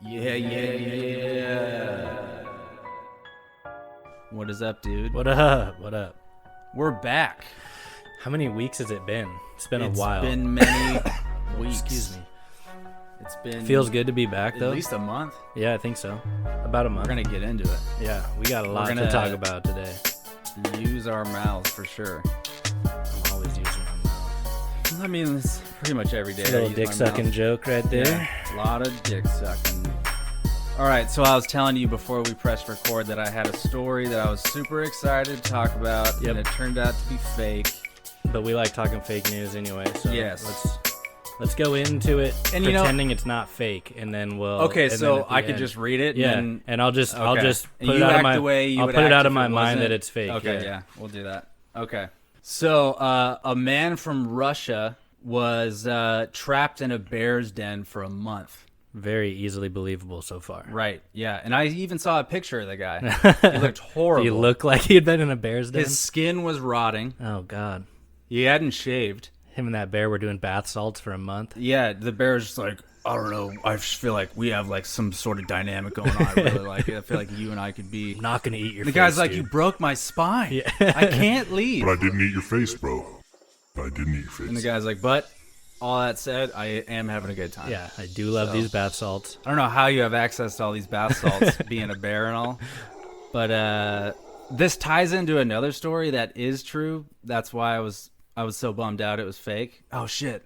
Yeah. What is up, dude? What up? What up? We're back. How many weeks has it been? It's been a while. It's been many weeks. Excuse me. It's been... Feels good to be back, though. At least a month. Yeah, I think so. About a month. We're going to get into it. Yeah, we got a lot to talk about today. Use our mouths for sure. I'm always using my mouth. I mean, it's pretty much every day. It's a little dick-sucking joke right there. Yeah, a lot of dick-sucking. All right, so I was telling you before we pressed record that I had a story that I was super excited to talk about, and it turned out to be fake. But we like talking fake news anyway, so yes. Let's go into it and pretending it's not fake, and then we'll... Okay, so I could just read it? Yeah, and I'll just put it out of my... I'll put it out of my mind that it's fake. Okay, yeah, we'll do that. Okay. So, a man from Russia was trapped in a bear's den for a month. Very easily believable so far. Right, yeah. And I even saw a picture of the guy. He looked horrible. He looked like he had been in a bear's den? His skin was rotting. Oh, God. He hadn't shaved. Him and that bear were doing bath salts for a month. Yeah, the bear's just like, I don't know. I just feel like we have like some sort of dynamic going on. I really like it. I feel like you and I could be. I'm not gonna eat your face. The guy's like, dude. You broke my spine. Yeah. I can't leave. But I didn't eat your face, bro. I didn't eat your face. And the guy's like, but all that said, I am having a good time. Yeah, I do love these bath salts. I don't know how you have access to all these bath salts, being a bear and all. But this ties into another story that is true. That's why I was so bummed out it was fake. Oh shit!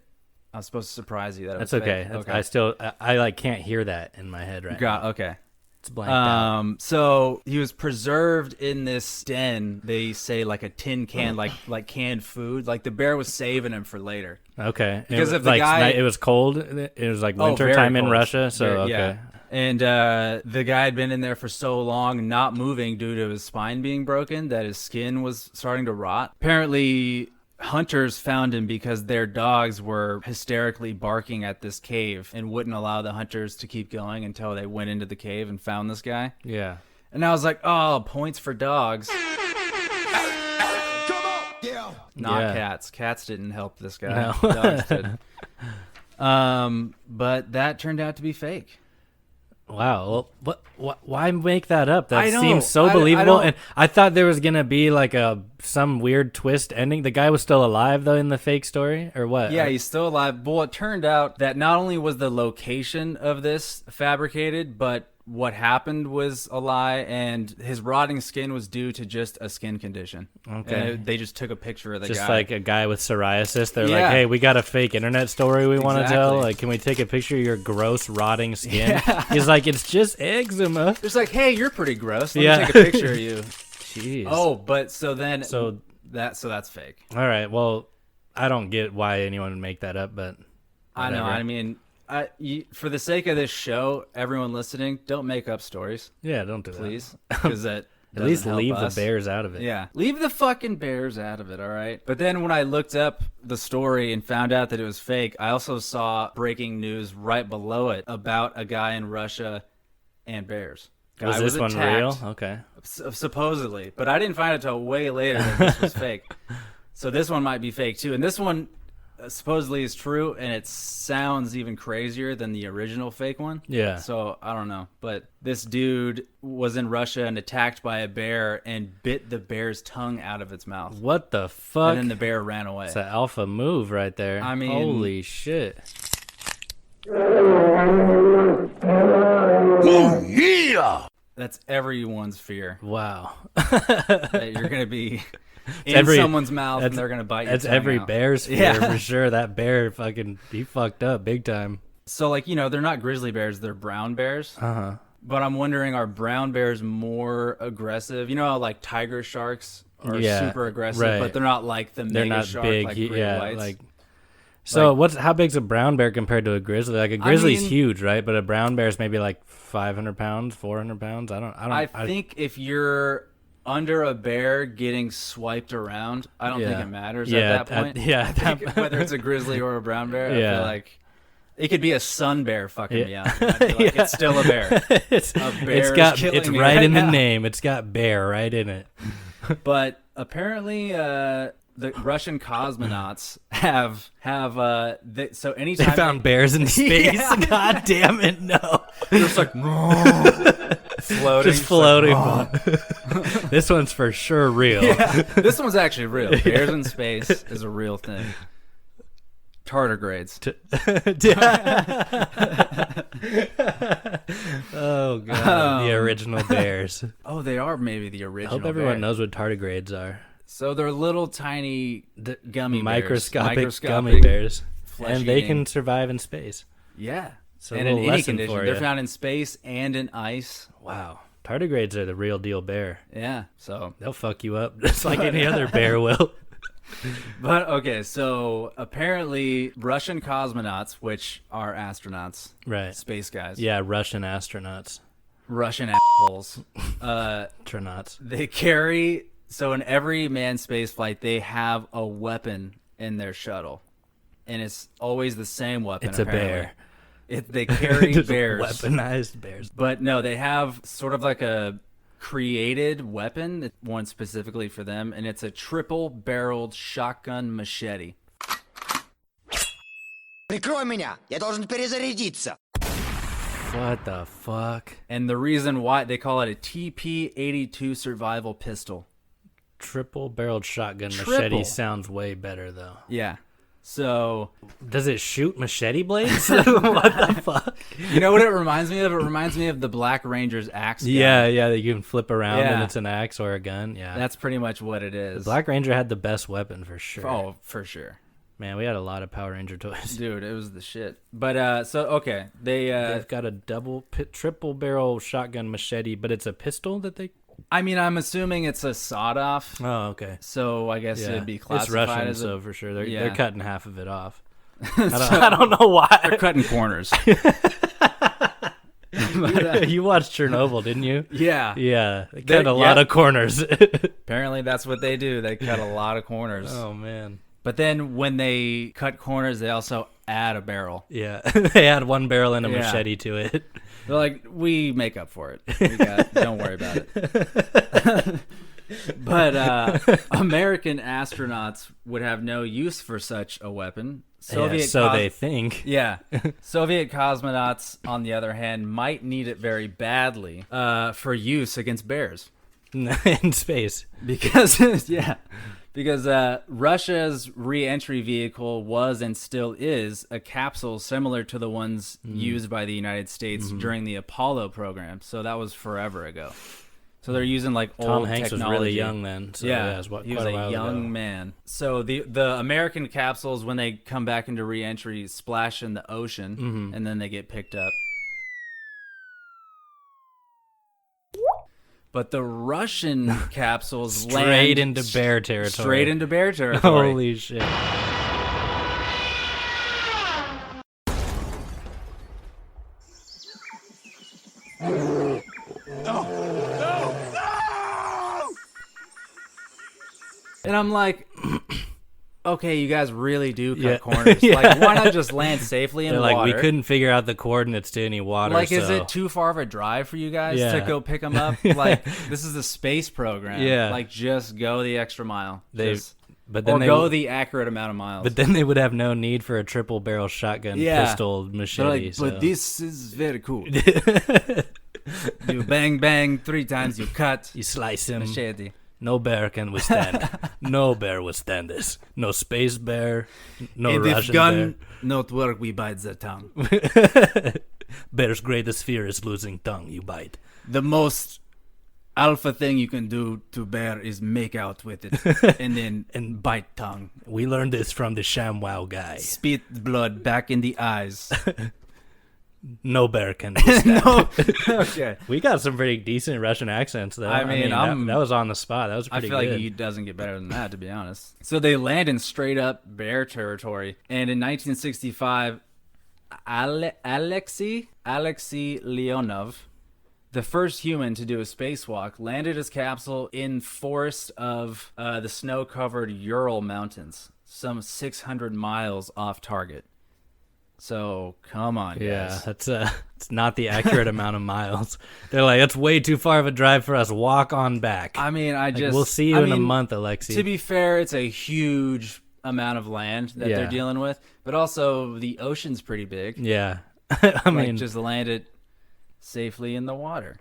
I was supposed to surprise you that it was okay. fake. That's okay. I like can't hear that in my head right now. Okay. It's blanked out. So he was preserved in this den. They say like a tin can, like canned food. Like the bear was saving him for later. Okay. Because if the guy, it was cold. It was like winter time in Russia. So okay. Yeah. And the guy had been in there for so long, not moving due to his spine being broken, that his skin was starting to rot. Apparently, hunters found him because their dogs were hysterically barking at this cave and wouldn't allow the hunters to keep going until they went into the cave and found this guy. Yeah. And I was like, oh, points for dogs. Not cats. Cats didn't help this guy. No. Dogs did. But that turned out to be fake. Wow. Well, why make that up? That know. seems so believable. And I thought there was gonna be like some weird twist ending. The guy was still alive though in the fake story, or what? Yeah, he's still alive. Well, it turned out that not only was the location of this fabricated, but what happened was a lie, and his rotting skin was due to just a skin condition. Okay. And they just took a picture of the guy. Just like a guy with psoriasis. They're like, hey, we got a fake internet story we want to tell. Like, can we take a picture of your gross, rotting skin? Yeah. He's like, it's just eczema. It's like, hey, you're pretty gross. Let me take a picture of you. Jeez. Oh, but so that's fake. All right. Well, I don't get why anyone would make that up, but whatever. I know. I mean, for the sake of this show, everyone listening, don't make up stories. Yeah, don't do please, because that at least leave us. The bears out of it. Yeah, leave the fucking bears out of it. All right. But then when I looked up the story and found out that it was fake, I also saw breaking news right below it about a guy in Russia and bears. Was this one real? Okay. Supposedly, but I didn't find it till way later that this was fake. So this one might be fake too, and this one supposedly is true, and it sounds even crazier than the original fake one. Yeah. So I don't know, but this dude was in Russia and attacked by a bear and bit the bear's tongue out of its mouth. What the fuck? And then the bear ran away. It's an alpha move right there. I mean, holy shit. Oh yeah. That's everyone's fear. Wow. That you're gonna be in someone's mouth and they're gonna bite you. That's every out. Bear's fear for sure. That bear he fucked up big time. So like, they're not grizzly bears, they're brown bears. Uh-huh. But I'm wondering, are brown bears more aggressive? You know how like tiger sharks are super aggressive, but they're not like the mega shark, big, like great whites. So how big's a brown bear compared to a grizzly? Like a grizzly's huge, right? But a brown bear's maybe like 500 pounds, 400 pounds. I think if you're under a bear getting swiped around, I don't think it matters at that point. Whether it's a grizzly or a brown bear, I feel like it could be a sun bear fucking me out. I'd be like, it's still a bear. It's right in the name. It's got bear right in it. But apparently, the Russian cosmonauts have so anytime They found bears in space. Yeah. God damn it, no. they're just like floating, Just floating. This one's for sure real. Yeah, this one's actually real. Bears in space is a real thing. Tardigrades. Oh god, the original bears. Oh, they are maybe the I original. hope everyone bear. knows what tardigrades are. So they're little tiny gummy Microscopic bears. gummy bears, flesh and they eating. can survive in space. Yeah. So And a in little any lesson condition. for They're you. found in space and in ice. Wow, tardigrades are the real deal bear. Yeah. So They'll fuck you up just like any other bear will. But okay, so apparently Russian cosmonauts, which are astronauts, Right. space guys, Yeah, Russian astronauts. Russian assholes, Astronauts. they carry, so in every manned space flight, they have a weapon in their shuttle. And it's always the same weapon. It's a apparently. bear. They carry Just bears. Weaponized bears. But no, they have sort of like a created weapon, one specifically for them, and it's a triple-barreled shotgun machete. Прикрой меня! Я должен перезарядиться! What the fuck? And the reason why they call it a TP-82 survival pistol. Triple-barreled shotgun Triple. machete sounds way better, though. Yeah. So, Does it shoot machete blades? What the fuck? you know what it reminds me of? It reminds me of the Black Ranger's axe gun. Yeah, that you can flip around and Yeah. it's an axe or a gun. Yeah. That's pretty much what it is. Black Ranger had the best weapon for sure. Oh, for sure. Man, we had a lot of Power Ranger toys. Dude, it was the shit. But, so, okay. They've got a triple barrel shotgun machete, but it's a pistol that they... I mean, I'm assuming it's a sawed-off. Oh, okay. So, I guess Yeah. it'd be It's classified Russian, as a... so for sure. They're Yeah. cutting half of it off. I don't know why. They're cutting corners. You watched Chernobyl, didn't you? Yeah. Yeah. They cut a yeah. lot of corners. Apparently, that's what they do. They cut a lot of corners. Oh, man. But then when they cut corners, they also add a barrel. Yeah. They had one barrel and a Yeah. machete to it. They're like, we make up for it. Don't worry about it. But American astronauts would have no use for such a weapon. They think. Yeah. Soviet cosmonauts, on the other hand, might need it very badly for use against bears. In space. Because, Russia's re-entry vehicle was and still is a capsule similar to the ones used by the United States during the Apollo program. So that was forever ago. So they're using like Tom old Hanks technology. was really young then. So Yeah, it was he was quite a while young ago. man. So the American capsules, when they come back into re-entry, splash in the ocean, and then they get picked up. But the Russian capsules Straight land into bear territory. Straight into bear territory. Holy shit. And I'm like, okay, you guys really do cut Yeah. corners. Yeah. Like, why not just land safely in They're water? like, we couldn't figure out the coordinates to any water. Like, is so- it too far of a drive for you guys Yeah. to go pick them up? Like, this is a space program. Yeah. Like, just go the extra mile. But Or then they go would- the accurate amount of miles. But then they would have no need for a triple barrel shotgun pistol They're machete. like, so. but this is very cool. You bang, bang, 3 times, you cut. You slice him. Machete. No bear can withstand. No bear withstand this. No space bear. No And if Russian gun not work, we bite the tongue. bear. Bear's greatest fear is losing tongue. You bite. The most alpha thing you can do to bear is make out with it and then bite tongue. We learned this from the ShamWow guy. Spit blood back in the eyes. No bear can withstand. No. Okay. We got some pretty decent Russian accents, though. I mean, I'm- that was on the spot. That was I pretty feel good. like he doesn't get better than that, to be honest. So they land in straight up bear territory. And in 1965, Alexei Leonov, the first human to do a spacewalk, landed his capsule in forest of the snow-covered Ural Mountains, some 600 miles off target. So come on, guys. Yeah, that's it's not the accurate amount of miles. They're like, that's way too far of a drive for us. Walk on back. I mean, we'll see you in a month, Alexi. To be fair, it's a huge amount of land that they're dealing with, but also the ocean's pretty big. Yeah, I mean, just land it safely in the water.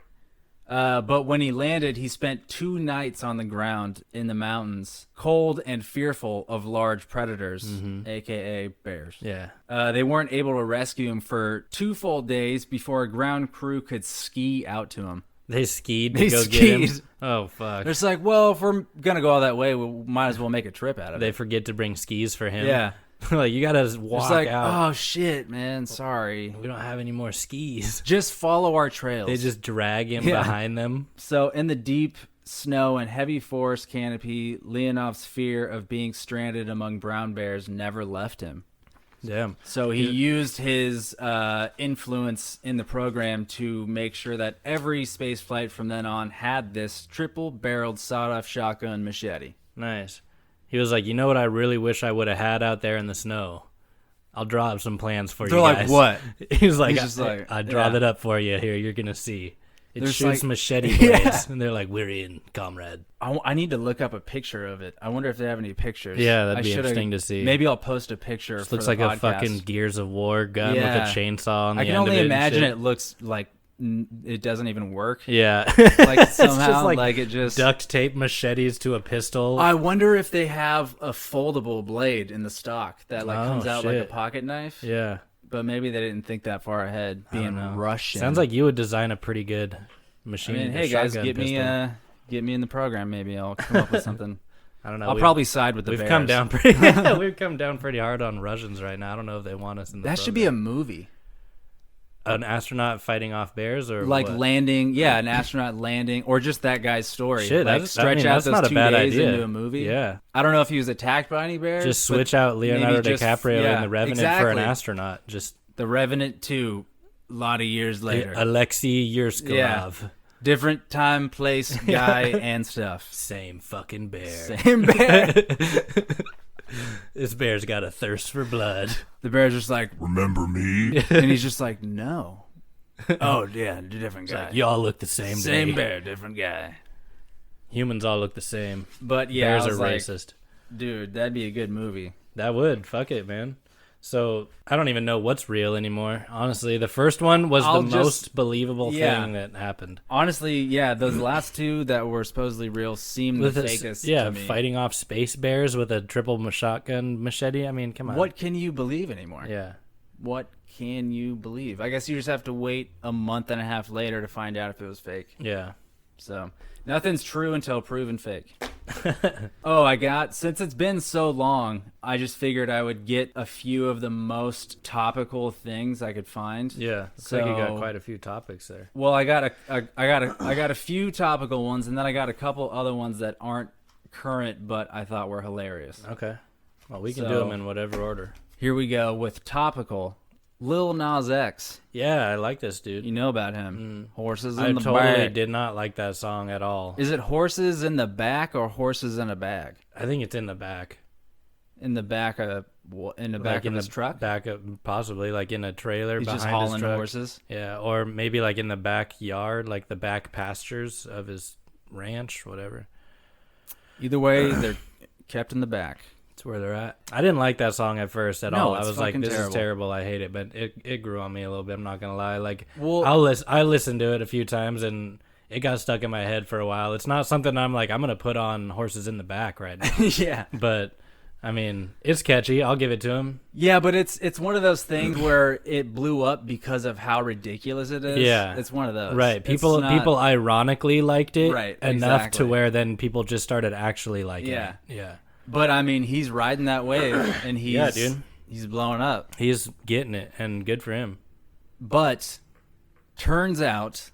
But when he landed, he spent 2 nights on the ground in the mountains, cold and fearful of large predators, a.k.a. bears. Yeah. They weren't able to rescue him for 2 full days before a ground crew could ski out to him. They skied to go get him? Oh, fuck. It's like, well, if we're going to go all that way, we might as well make a trip out of it. They forget to bring skis for him? Yeah. Like, you gotta walk out. Oh, shit, man. Sorry. We don't have any more skis. Just follow our trails. They just drag him behind them. So in the deep snow and heavy forest canopy, Leonov's fear of being stranded among brown bears never left him. Damn. So he used his influence in the program to make sure that every space flight from then on had this triple-barreled sawed-off shotgun machete. Nice. He was like, you know what I really wish I would have had out there in the snow? I'll draw up some plans for you guys. They're like, what? He was like, He's just like, I draw that up for you. Here, you're going to see. It There's shoots like- machete blades. And they're like, we're in, comrade. I need to look up a picture of it. I wonder if they have any pictures. Yeah, that'd I be should've- interesting to see. Maybe I'll post a picture. This for looks the like podcast. a fucking Gears of War gun with a chainsaw on the I can end of only it. imagine and shit. it looks like it doesn't even work. Yeah. Like It's somehow, just like it just duct tape machetes to a pistol. I wonder if they have a foldable blade in the stock that comes out like a shit. pocket knife. Yeah. But maybe they didn't think that far ahead. Being Russian Sounds like you would design a pretty good machine. I mean, hey guys, get me in the program. Maybe I'll come up with something. I don't know. I'll probably side with the We've Bears. come down pretty. We've come down pretty hard on Russians right now. I don't know if they want us in the. That should be a movie. An astronaut fighting off bears, or Like what? landing, an astronaut landing, or just that guy's story. Shit, like that's, stretch out that's those not a 2 bad days idea. into a movie. Yeah, I don't know if he was attacked by any bears. just but switch out Leonardo maybe just- DiCaprio yeah, and the Revenant for an astronaut. Just The Revenant 2, a lot of years later. Alexei Yurskov. Yeah. Different time, place, guy, and stuff. Same fucking bear. Same bear. This bear's got a thirst for blood. The bear's just like, Remember me? and he's just like, no. Oh, yeah, different guy. Like, y'all look the same. Same day. bear, different guy. Humans all look the same. But yeah, Bears I are was like, racist. dude, that'd be a good movie. That would. Fuck it, man. So, I don't even know what's real anymore. Honestly, the first one was the most believable thing that happened. Honestly, yeah, those last 2 that were supposedly real seem the fakest to me. Fighting off space bears with a triple shotgun machete. I mean, come on. What can you believe anymore? Yeah. What can you believe? I guess you just have to wait a month and a half later to find out if it was fake. Yeah. So, nothing's true until proven fake. Since it's been so long, I just figured I would get a few of the most topical things I could find. Yeah. Looks like you got quite a few topics there. Well, I got a few topical ones, and then I got a couple other ones that aren't current, but I thought were hilarious. Okay. Well, we can do them in whatever order. Here we go with topical. Lil Nas X. Yeah, I like this dude. You know about him. Horses in I the totally back. did not like that song at all. Is it horses in the back or horses in a bag? I think it's in the back. In the back of his truck? Back of, possibly like in a trailer He's behind just hauling his truck. horses. Yeah, or maybe like in the backyard, like the back pastures of his ranch, whatever. Either way, they're kept in the back. That's where they're at. I didn't like that song at first at all. I was like, this terrible. is terrible. I hate it. But it grew on me a little bit. I'm not going to lie. Like, Well- I listened to it a few times and it got stuck in my head for a while. It's not something I'm like, I'm going to put on Horses in the Back right now. Yeah. But, I mean, it's catchy. I'll give it to him. Yeah, but it's one of those things where it blew up because of how ridiculous it is. Yeah. It's one of those. Right. It's People not- ironically liked it Right, enough exactly. to where then people just started actually liking Yeah. it. Yeah. But, I mean, he's riding that wave, and Yeah, dude. he's blowing up. He's getting it, and good for him. But turns out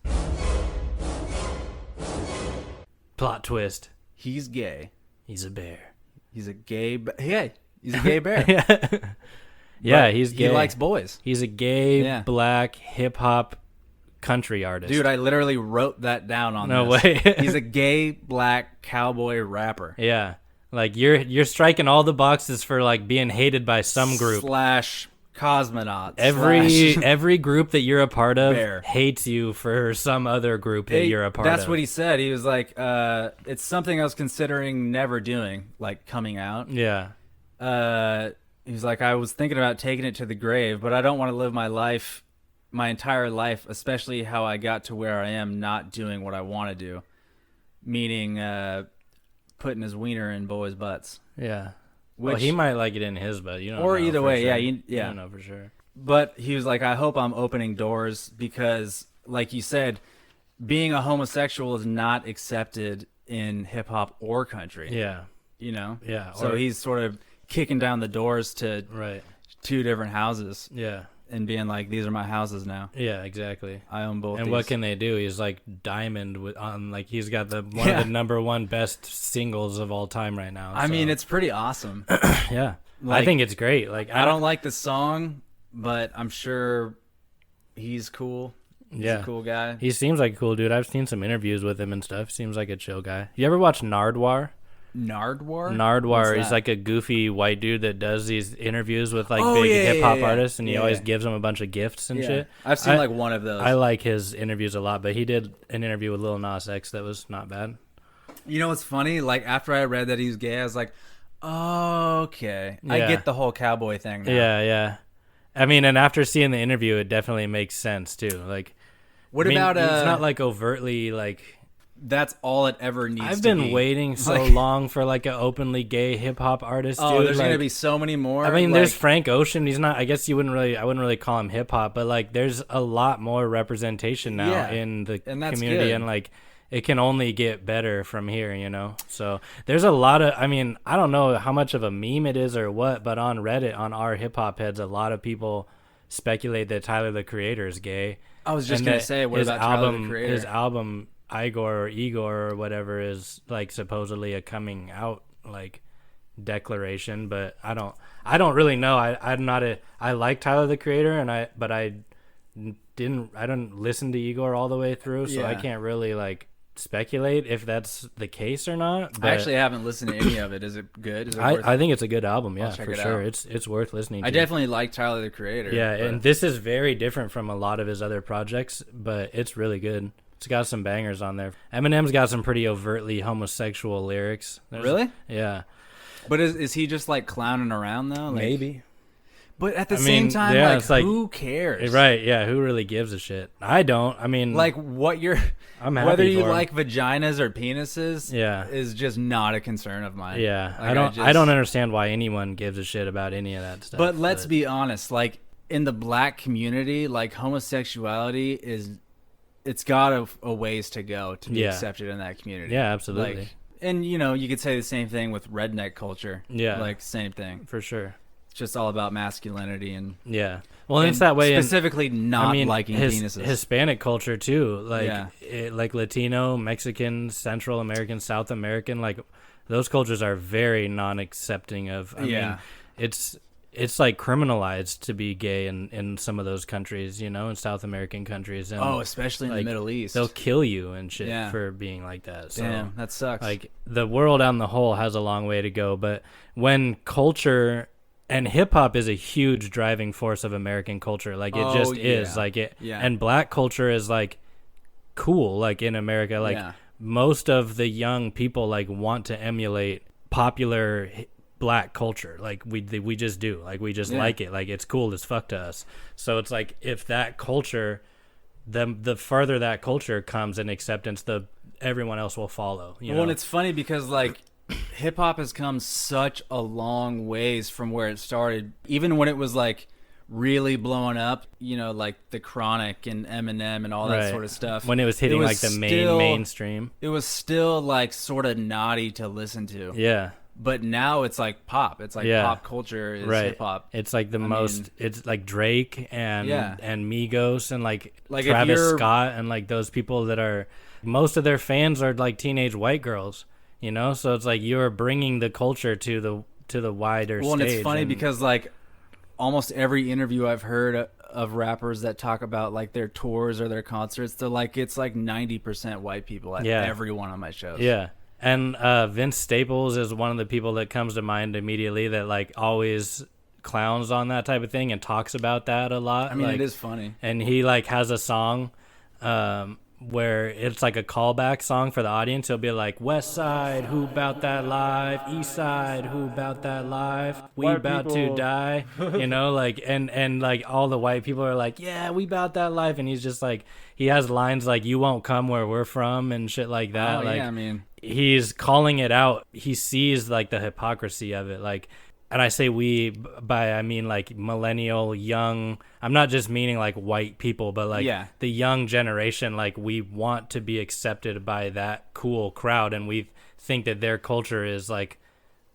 Plot twist. he's gay. He's a bear. He's a gay he's a gay bear. Yeah, But he's gay. He likes boys. He's a gay, Yeah. black, hip-hop country artist. Dude, I literally wrote that down on No this. way. He's a gay black cowboy rapper. Yeah. Like, you're striking all the boxes for, like, being hated by some group. Slash cosmonauts. Every group that you're a part of Bear. hates you for some other group that you're a part of. That's what he said. He was like, it's something I was considering never doing, like coming out. Yeah. He was like, I was thinking about taking it to the grave, but I don't want to live my entire life, especially how I got to where I am, not doing what I want to do. Meaning putting his wiener in boys' butts. Yeah. Which, well, he might like it in his, but you don't or know either for way, sure. yeah, You don't know for sure. But he was like, I hope I'm opening doors because, like you said, being a homosexual is not accepted in hip hop or country. Yeah. You know? Yeah. So he's sort of kicking down the doors to right. 2 different houses. Yeah. And being like, these are my houses now. Yeah, exactly. I own both. And these. what can they do? He's like Diamond on like he's got one of the number 1 best singles of all time right now. I mean, it's pretty awesome. Yeah. Like, I think it's great. Like I don't like the song, but I'm sure he's cool. He's a cool guy. He seems like a cool dude. I've seen some interviews with him and stuff. Seems like a chill guy. You ever watch Nardwar? Nardwar? He's like a goofy white dude that does these interviews with like big hip hop artists, and he always gives them a bunch of gifts and shit. I've seen like one of those. I like his interviews a lot, but he did an interview with Lil Nas X that was not bad. You know what's funny? Like after I read that he was gay, I was like, oh, okay, I get the whole cowboy thing now. Yeah. I mean, and after seeing the interview, it definitely makes sense too. Like, what about it's not like overtly like. That's all it ever needs to be. I've been waiting so long for like an openly gay hip hop artist. Oh, dude. there's like, gonna be so many more. I mean, there's Frank Ocean. He's not. I guess I wouldn't really call him hip hop, but like, there's a lot more representation now in the community, good. and like, it can only get better from here, you know. So there's a lot of. I mean, I don't know how much of a meme it is or what, but on Reddit, on our hip hop heads, a lot of people speculate that Tyler the Creator is gay. I was just gonna say, what about Tyler the Creator? His album Igor or whatever is like supposedly a coming out like declaration, but I don't really know. I like Tyler the Creator, and I didn't listen to Igor all the way through, so I can't really like speculate if that's the case or not. But I actually haven't listened to any of it. Is it good? Is it I think it's a good album, yeah, for sure. Out. It's worth listening to. I definitely like Tyler the Creator. Yeah, and this is very different from a lot of his other projects, but it's really good. It's got some bangers on there. Eminem's got some pretty overtly homosexual lyrics. Really? Yeah. But is he just like clowning around though? Like, maybe. But at the same time, yeah, like, it's like, who cares? Right, yeah, who really gives a shit? I don't. I mean, like, what you're... I'm happy whether you for him. like vaginas or penises is just not a concern of mine. Yeah, like, I don't understand why anyone gives a shit about any of that stuff. But let's be honest, like, in the black community, like, homosexuality it's got a ways to go to be accepted in that community. Yeah, absolutely. Like, and, you know, you could say the same thing with redneck culture. Yeah. Like, same thing. For sure. It's just all about masculinity and... Yeah. Well, and it's that way. Specifically not liking penises. Hispanic culture, too. Like, like Latino, Mexican, Central American, South American, like, those cultures are very non-accepting of... I mean, it's like criminalized to be gay in some of those countries, you know, in South American countries. And especially in the Middle East. They'll kill you and shit for being like that. So, damn, that sucks. Like, the world on the whole has a long way to go, but when culture... And hip-hop is a huge driving force of American culture. Like, it just is. Like, it. Yeah. And black culture is, like, cool, like, in America. Like, most of the young people, like, want to emulate popular black culture. Like, we just do. Like, we just like it. Like, it's cool as fuck to us. So it's like, if that culture, the further that culture comes in acceptance, everyone else will follow. You know? And it's funny because, like, hip hop has come such a long ways from where it started. Even when it was like really blowing up, you know, like the Chronic and Eminem and all that sort of stuff. When it was hitting like the mainstream, it was still like sort of naughty to listen to. Yeah. But now it's like pop. It's like pop culture is hip hop. It's like it's like Drake and Migos and like Travis Scott and like those people that are, most of their fans are like teenage white girls. You know, so it's like you're bringing the culture to the wider stage. Well, and it's funny because like almost every interview I've heard of rappers that talk about like their tours or their concerts, they're like, it's like 90% white people at every one of my shows. Yeah, and Vince Staples is one of the people that comes to mind immediately that like always clowns on that type of thing and talks about that a lot. I mean, like, it is funny. And he like has a song where it's like a callback song for the audience. He'll be like, West Side, who bout that life? East Side, who bout that life? We White about people. to die. You know, like, and like all the white people are like, yeah, we bout that life. And he's just like, he has lines like, you won't come where we're from and shit like that. Oh, like, yeah, I mean, he's calling it out. He sees like the hypocrisy of it. Like, and I say we by, I mean like millennial, young. I'm not just meaning like white people, but like the young generation. Like, we want to be accepted by that cool crowd, and we think that their culture is like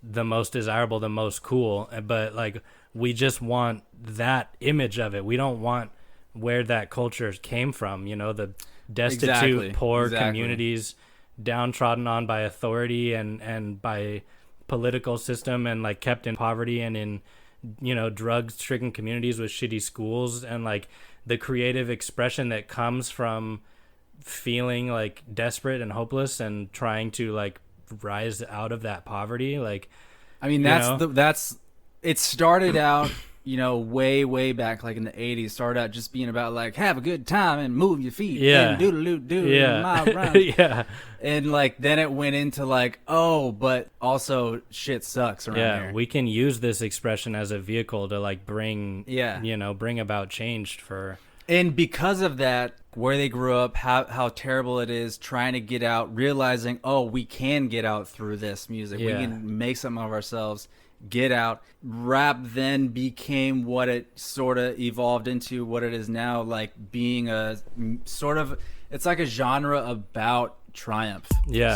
the most desirable, the most cool. But like, we just want that image of it. We don't want where that culture came from. You know, the destitute, poor communities, downtrodden on by authority and by political system, and like kept in poverty and in, you know, drug stricken communities with shitty schools, and like the creative expression that comes from feeling like desperate and hopeless and trying to like rise out of that poverty. Like, I mean, that's it started out, you know, way back, like in the 80s, started out just being about like, have a good time and move your feet. Yeah. And doodle-doo-doo. Yeah. Yeah. And like, then it went into like, oh, but also shit sucks around here. We can use this expression as a vehicle to like bring, you know, bring about change for. And because of that, where they grew up, how terrible it is, trying to get out, realizing, oh, we can get out through this music. We can make something of ourselves. Get out. Rap then became what it sort of evolved into, what it is now, like being a sort of, it's like a genre about triumph.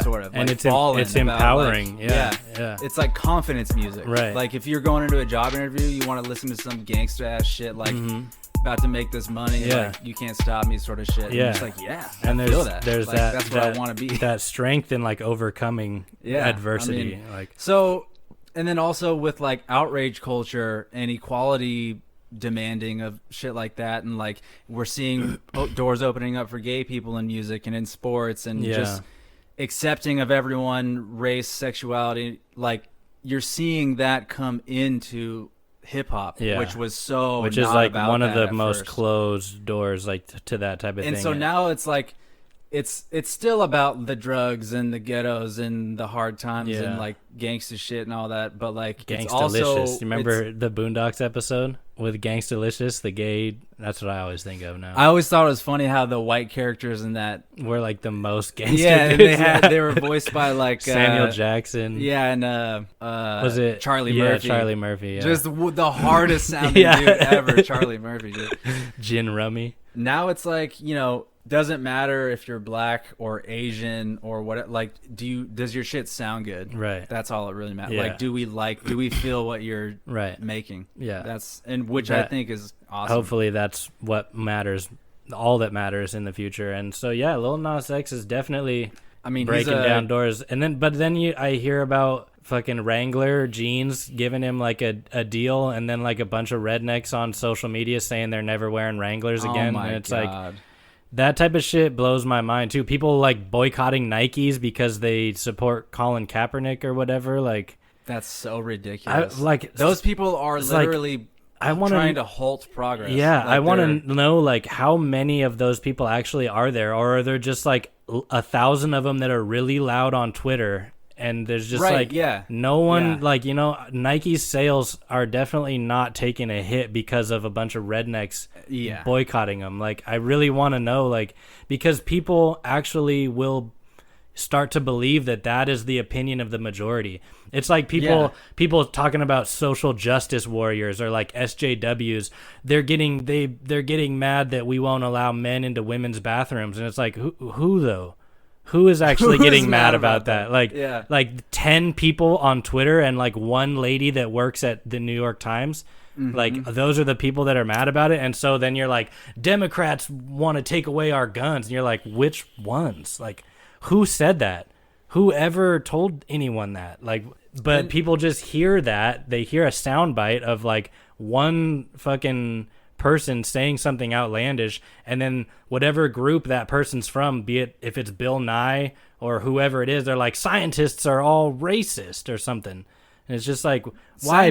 Sort of. And like it's empowering. Like, yeah. It's like confidence music. Right. Like if you're going into a job interview, you want to listen to some gangster ass shit like about to make this money. Like, you can't stop me sort of shit. Yeah. And it's like, and I feel that. There's like, that. That's what I want to be. That strength in like overcoming adversity. I mean, like, so. And then also with like outrage culture and equality demanding of shit like that, and like we're seeing doors opening up for gay people in music and in sports, and just accepting of everyone, race, sexuality. Like, you're seeing that come into hip hop, which was so, which not is like about one of that the most first. Closed doors, like to that type of thing. And so now it's like, it's still about the drugs and the ghettos and the hard times and like gangsta shit and all that, but like it's also, Gangstalicious. You remember the Boondocks episode with Gangstalicious, the gay? That's what I always think of now. I always thought it was funny how the white characters in that were like the most gangster. Yeah, and dudes. they were voiced by like Samuel Jackson. Yeah, and was it Charlie Murphy? Yeah, Charlie Murphy. Yeah. Just the hardest sounding dude ever, Charlie Murphy. Dude. Gin Rummy. Now it's like, you know, doesn't matter if you're black or Asian or what. Like, does your shit sound good? Right. That's all it really matters. Yeah. Like, do we feel what you're making? Yeah. Which I think is awesome. Hopefully that's what matters, all that matters in the future. And so yeah, Lil Nas X is definitely, I mean, breaking down doors. And then, but then I hear about fucking Wrangler jeans giving him like a deal, and then like a bunch of rednecks on social media saying they're never wearing Wranglers again. Oh my and it's God. like, that type of shit blows my mind too. People like boycotting Nikes because they support Colin Kaepernick or whatever. Like, that's so ridiculous. Like, those people are literally trying to halt progress. Yeah, like, I want to know like how many of those people actually are there, or are there just like 1,000 of them that are really loud on Twitter? And there's just no one, like, you know, Nike's sales are definitely not taking a hit because of a bunch of rednecks boycotting them. Like, I really want to know, like, because people actually will start to believe that is the opinion of the majority. It's like people talking about social justice warriors or like SJWs. They're getting mad that we won't allow men into women's bathrooms, and it's like, who though? Who is actually getting mad about that? Like 10 people on Twitter and like one lady that works at the New York Times. Like, those are the people that are mad about it. And so then you're like, Democrats want to take away our guns. And you're like, which ones? Like, who said that? Who ever told anyone that? Like, but people just hear that. They hear a soundbite of like one fucking person saying something outlandish, and then whatever group that person's from, be it if it's Bill Nye or whoever it is, they're like, scientists are all racist or something. And it's just like, why?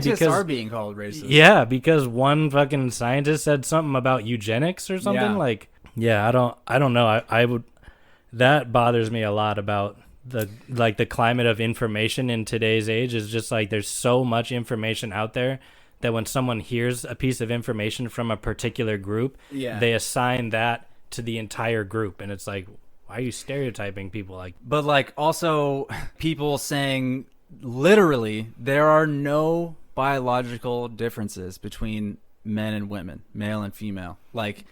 Scientists are being called racist. Yeah, because one fucking scientist said something about eugenics or something. Yeah. Like, yeah, I don't know. I would, that bothers me a lot about the climate of information in today's age. Is just like there's so much information out there that when someone hears a piece of information from a particular group, they assign that to the entire group, and it's like, why are you stereotyping people? Like, but like also people saying literally there are no biological differences between men and women, male and female. Like,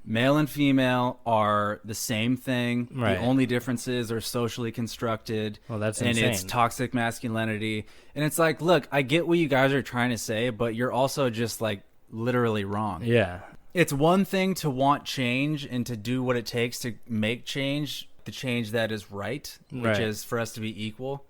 male and female are the same thing. Right. The only differences are socially constructed. Well, that's and insane. It's toxic masculinity. And it's like, look, I get what you guys are trying to say, but you're also just like literally wrong. yeah, It's one thing to want change and to do what it takes to make change, the change that is right, which Right. is for us to be equal.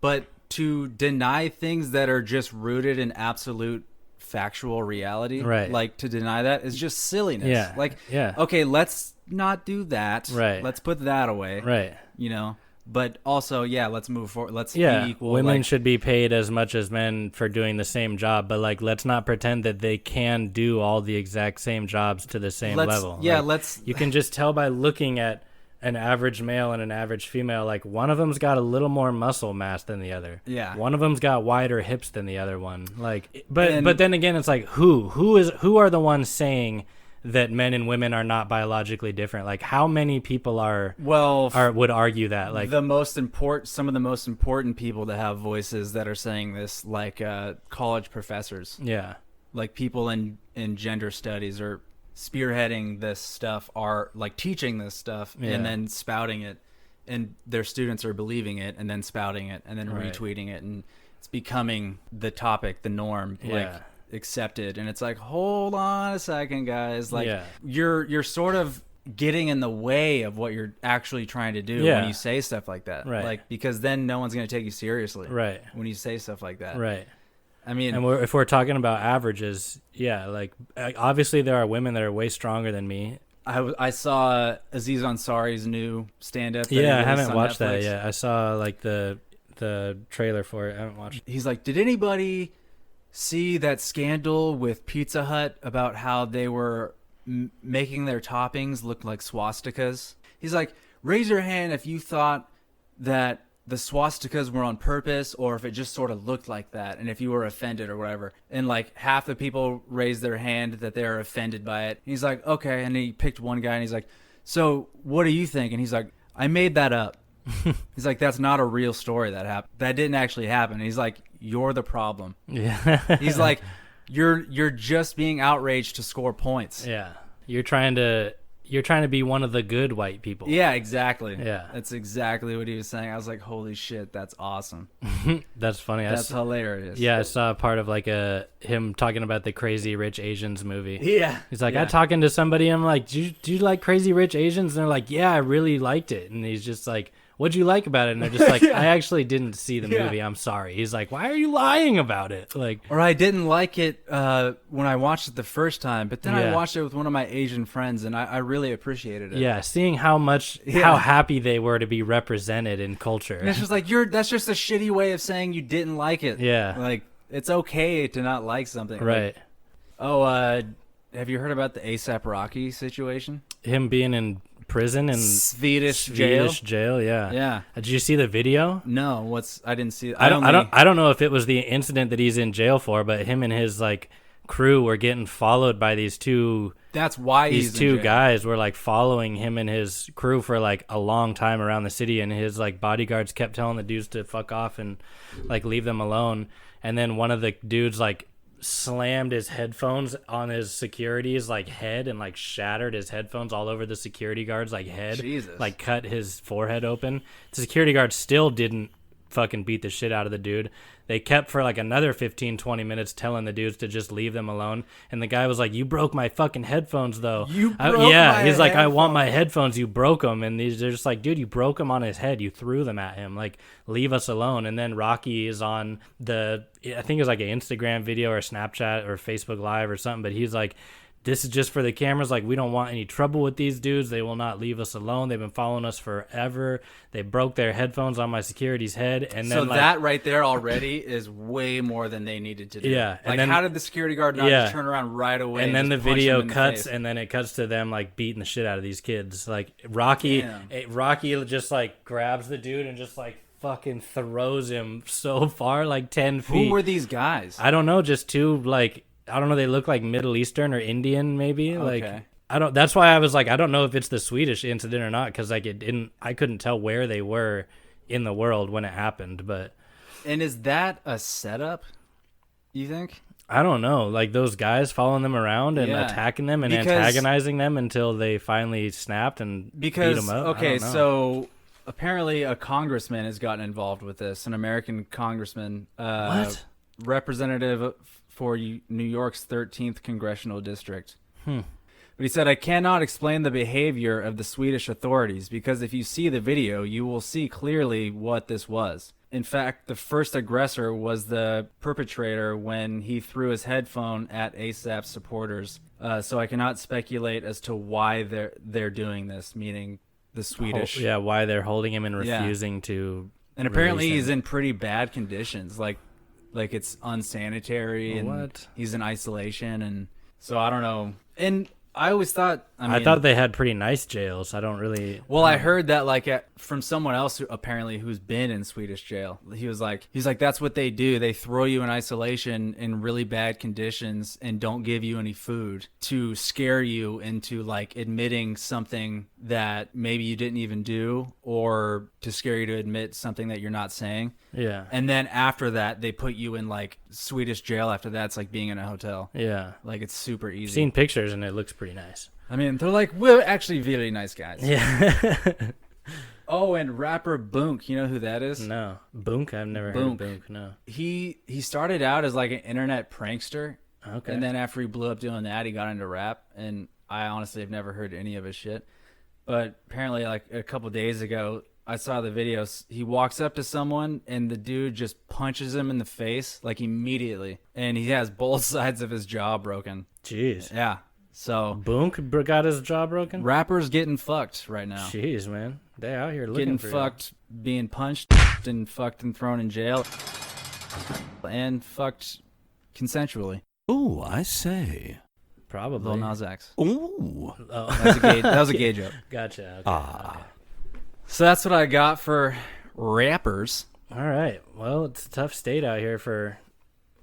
But to deny things that are just rooted in absolute factual reality, Right. like to deny that is just silliness. Yeah. Like, Yeah. okay, let's not do that. Right. Let's put that away. right. You know, but also, yeah, let's move forward. Let's Yeah, be equal. women like, should be paid as much as men for doing the same job, but like, let's not pretend that they can do all the exact same jobs to the same level. Yeah, Like, you can just tell by looking at an average male and an average female, like one of them's got a little more muscle mass than the other. Yeah. One of them's got wider hips than the other one. Like, but And- but then again, it's like who are the ones saying that men and women are not biologically different? Like, how many people would argue that? Like, some of the most important people to have voices that are saying this, like college professors, yeah, like people in gender studies or spearheading this stuff, are like teaching this stuff Yeah. and then spouting it, and their students are believing it and then spouting it and then Right. retweeting it, and it's becoming the topic, the norm, like Yeah. accepted. And it's like, hold on a second, guys, like Yeah. you're sort of getting in the way of what you're actually trying to do Yeah. when you say stuff like that. Right. Like, because then no one's going to take you seriously. Right. When you say stuff like that. right. I mean, And if we're talking about averages, yeah, like obviously there are women that are way stronger than me. I saw Aziz Ansari's new stand-up. that he Yeah, I released haven't on watched that Netflix. yet. I saw like the trailer for it. I haven't watched. He's like, did anybody see that scandal with Pizza Hut about how they were making their toppings look like swastikas? He's like, raise your hand if you thought that the swastikas were on purpose or if it just sort of looked like that, and if you were offended or whatever. And like half the people raised their hand that they're offended by it. He's like, okay. And he picked one guy and he's like, so what do you think? And he's like, I made that up. He's like, that's not a real story that happened. That didn't actually happen. And he's like, you're the problem. Yeah. He's like, you're just being outraged to score points. Yeah. You're trying to be one of the good white people. Yeah, exactly. Yeah. That's exactly what he was saying. I was like, holy shit, that's awesome. That's funny. That's hilarious. Yeah, I saw a part of like him talking about the Crazy Rich Asians movie. Yeah. He's like, yeah. I'm talking to somebody. I'm like, do you like Crazy Rich Asians? And they're like, yeah, I really liked it. And he's just like, what'd you like about it? And they're just like, I actually didn't see the movie. I'm sorry. He's like, why are you lying about it? Like, or I didn't like it when I watched it the first time, but then I Yeah. watched it with one of my Asian friends, and I really appreciated it. yeah, seeing how happy they were to be represented in culture. And it's just like, that's just a shitty way of saying you didn't like it. Yeah. Like, it's okay to not like something. Right. Like, have you heard about the A$AP Rocky situation? Him being in prison in Swedish jail. Yeah. Yeah. Did you see the video? No, I didn't see. I don't know if it was the incident that he's in jail for, but him and his like crew were getting followed by these two. That's why These he's two in jail. guys were like following him and his crew for like a long time around the city, and his like bodyguards kept telling the dudes to fuck off and like leave them alone. And then one of the dudes like slammed his headphones on his security's like head and like shattered his headphones all over the security guard's like head. Jesus. Like cut his forehead open. The security guard still didn't fucking beat the shit out of the dude. They kept for like another 15-20 minutes telling the dudes to just leave them alone, and the guy was like, you broke my fucking headphones though. You broke yeah my he's like, I want headphones. my headphones, you broke them. And they're just like, dude, you broke them on his head, you threw them at him, like leave us alone. And then Rocky is on I think it was like an Instagram video or Snapchat or Facebook Live or something, but he's like this is just for the cameras. Like, we don't want any trouble with these dudes. They will not leave us alone. They've been following us forever. They broke their headphones on my security's head. And then, so that right there already is way more than they needed to do. Yeah. Like, how did the security guard not just turn around right away? And then the just punch video him in the cuts, face? and then it cuts to them, like, beating the shit out of these kids. Like, Rocky just, like, grabs the dude and just, like, fucking throws him so far, like 10 feet. Who were these guys? I don't know, just two, like, I don't know, they look like Middle Eastern or Indian, maybe. Okay. Like, that's why I was like, I don't know if it's the Swedish incident or not, because, like, I couldn't tell where they were in the world when it happened, but. And is that a setup, you think? I don't know, like, those guys following them around and attacking them and antagonizing them until they finally snapped and beat them up. Okay, so apparently a congressman has gotten involved with this, an American congressman. What? Representative for New York's 13th congressional district. But he said, I cannot explain the behavior of the Swedish authorities because if you see the video, you will see clearly what this was. In fact, the first aggressor was the perpetrator when he threw his headphone at ASAP supporters. So I cannot speculate as to why they're doing this, meaning the Swedish. Why they're holding him and refusing to. And apparently he's in pretty bad conditions, like it's unsanitary, and he's in isolation, and so I don't know. And I always thought, I thought they had pretty nice jails. I don't really. Well, I heard that from someone else who's been in Swedish jail. He's like, that's what they do. They throw you in isolation in really bad conditions and don't give you any food to scare you into like admitting something that maybe you didn't even do, or to scare you to admit something that you're not saying. Yeah. And then after that, they put you in like Swedish jail. After that, it's like being in a hotel. Yeah. Like, it's super easy. I've seen pictures and it looks pretty nice. I mean, they're like, we're actually really nice guys. Yeah. Oh, and rapper Boonk, you know who that is? No. Boonk? I've never heard of Boonk, no. He started out as like an internet prankster. Okay. And then after he blew up doing that, he got into rap. And I honestly have never heard any of his shit. But apparently, like a couple days ago, I saw the videos. He walks up to someone and the dude just punches him in the face, like, immediately. And he has both sides of his jaw broken. Jeez. Yeah. So Boonk got his jaw broken? Rappers getting fucked right now. Jeez, man. They out here looking getting for fucked, being punched and fucked and thrown in jail. And fucked consensually. Ooh, I say. Probably. Lil Nas X. Ooh. Oh. That was a gay joke. Gotcha. Okay. So that's what I got for rappers. All right. Well, it's a tough state out here for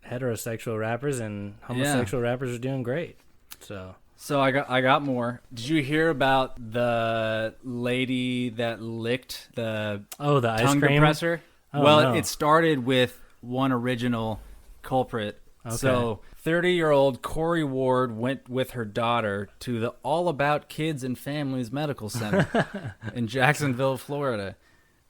heterosexual rappers, and homosexual rappers are doing great. So I got more. Did you hear about the lady that licked the the ice tongue cream depressor? Oh, well, no. it started with one original culprit. Okay. So 30-year-old Corey Ward went with her daughter to the All About Kids and Families Medical Center in Jacksonville, Florida.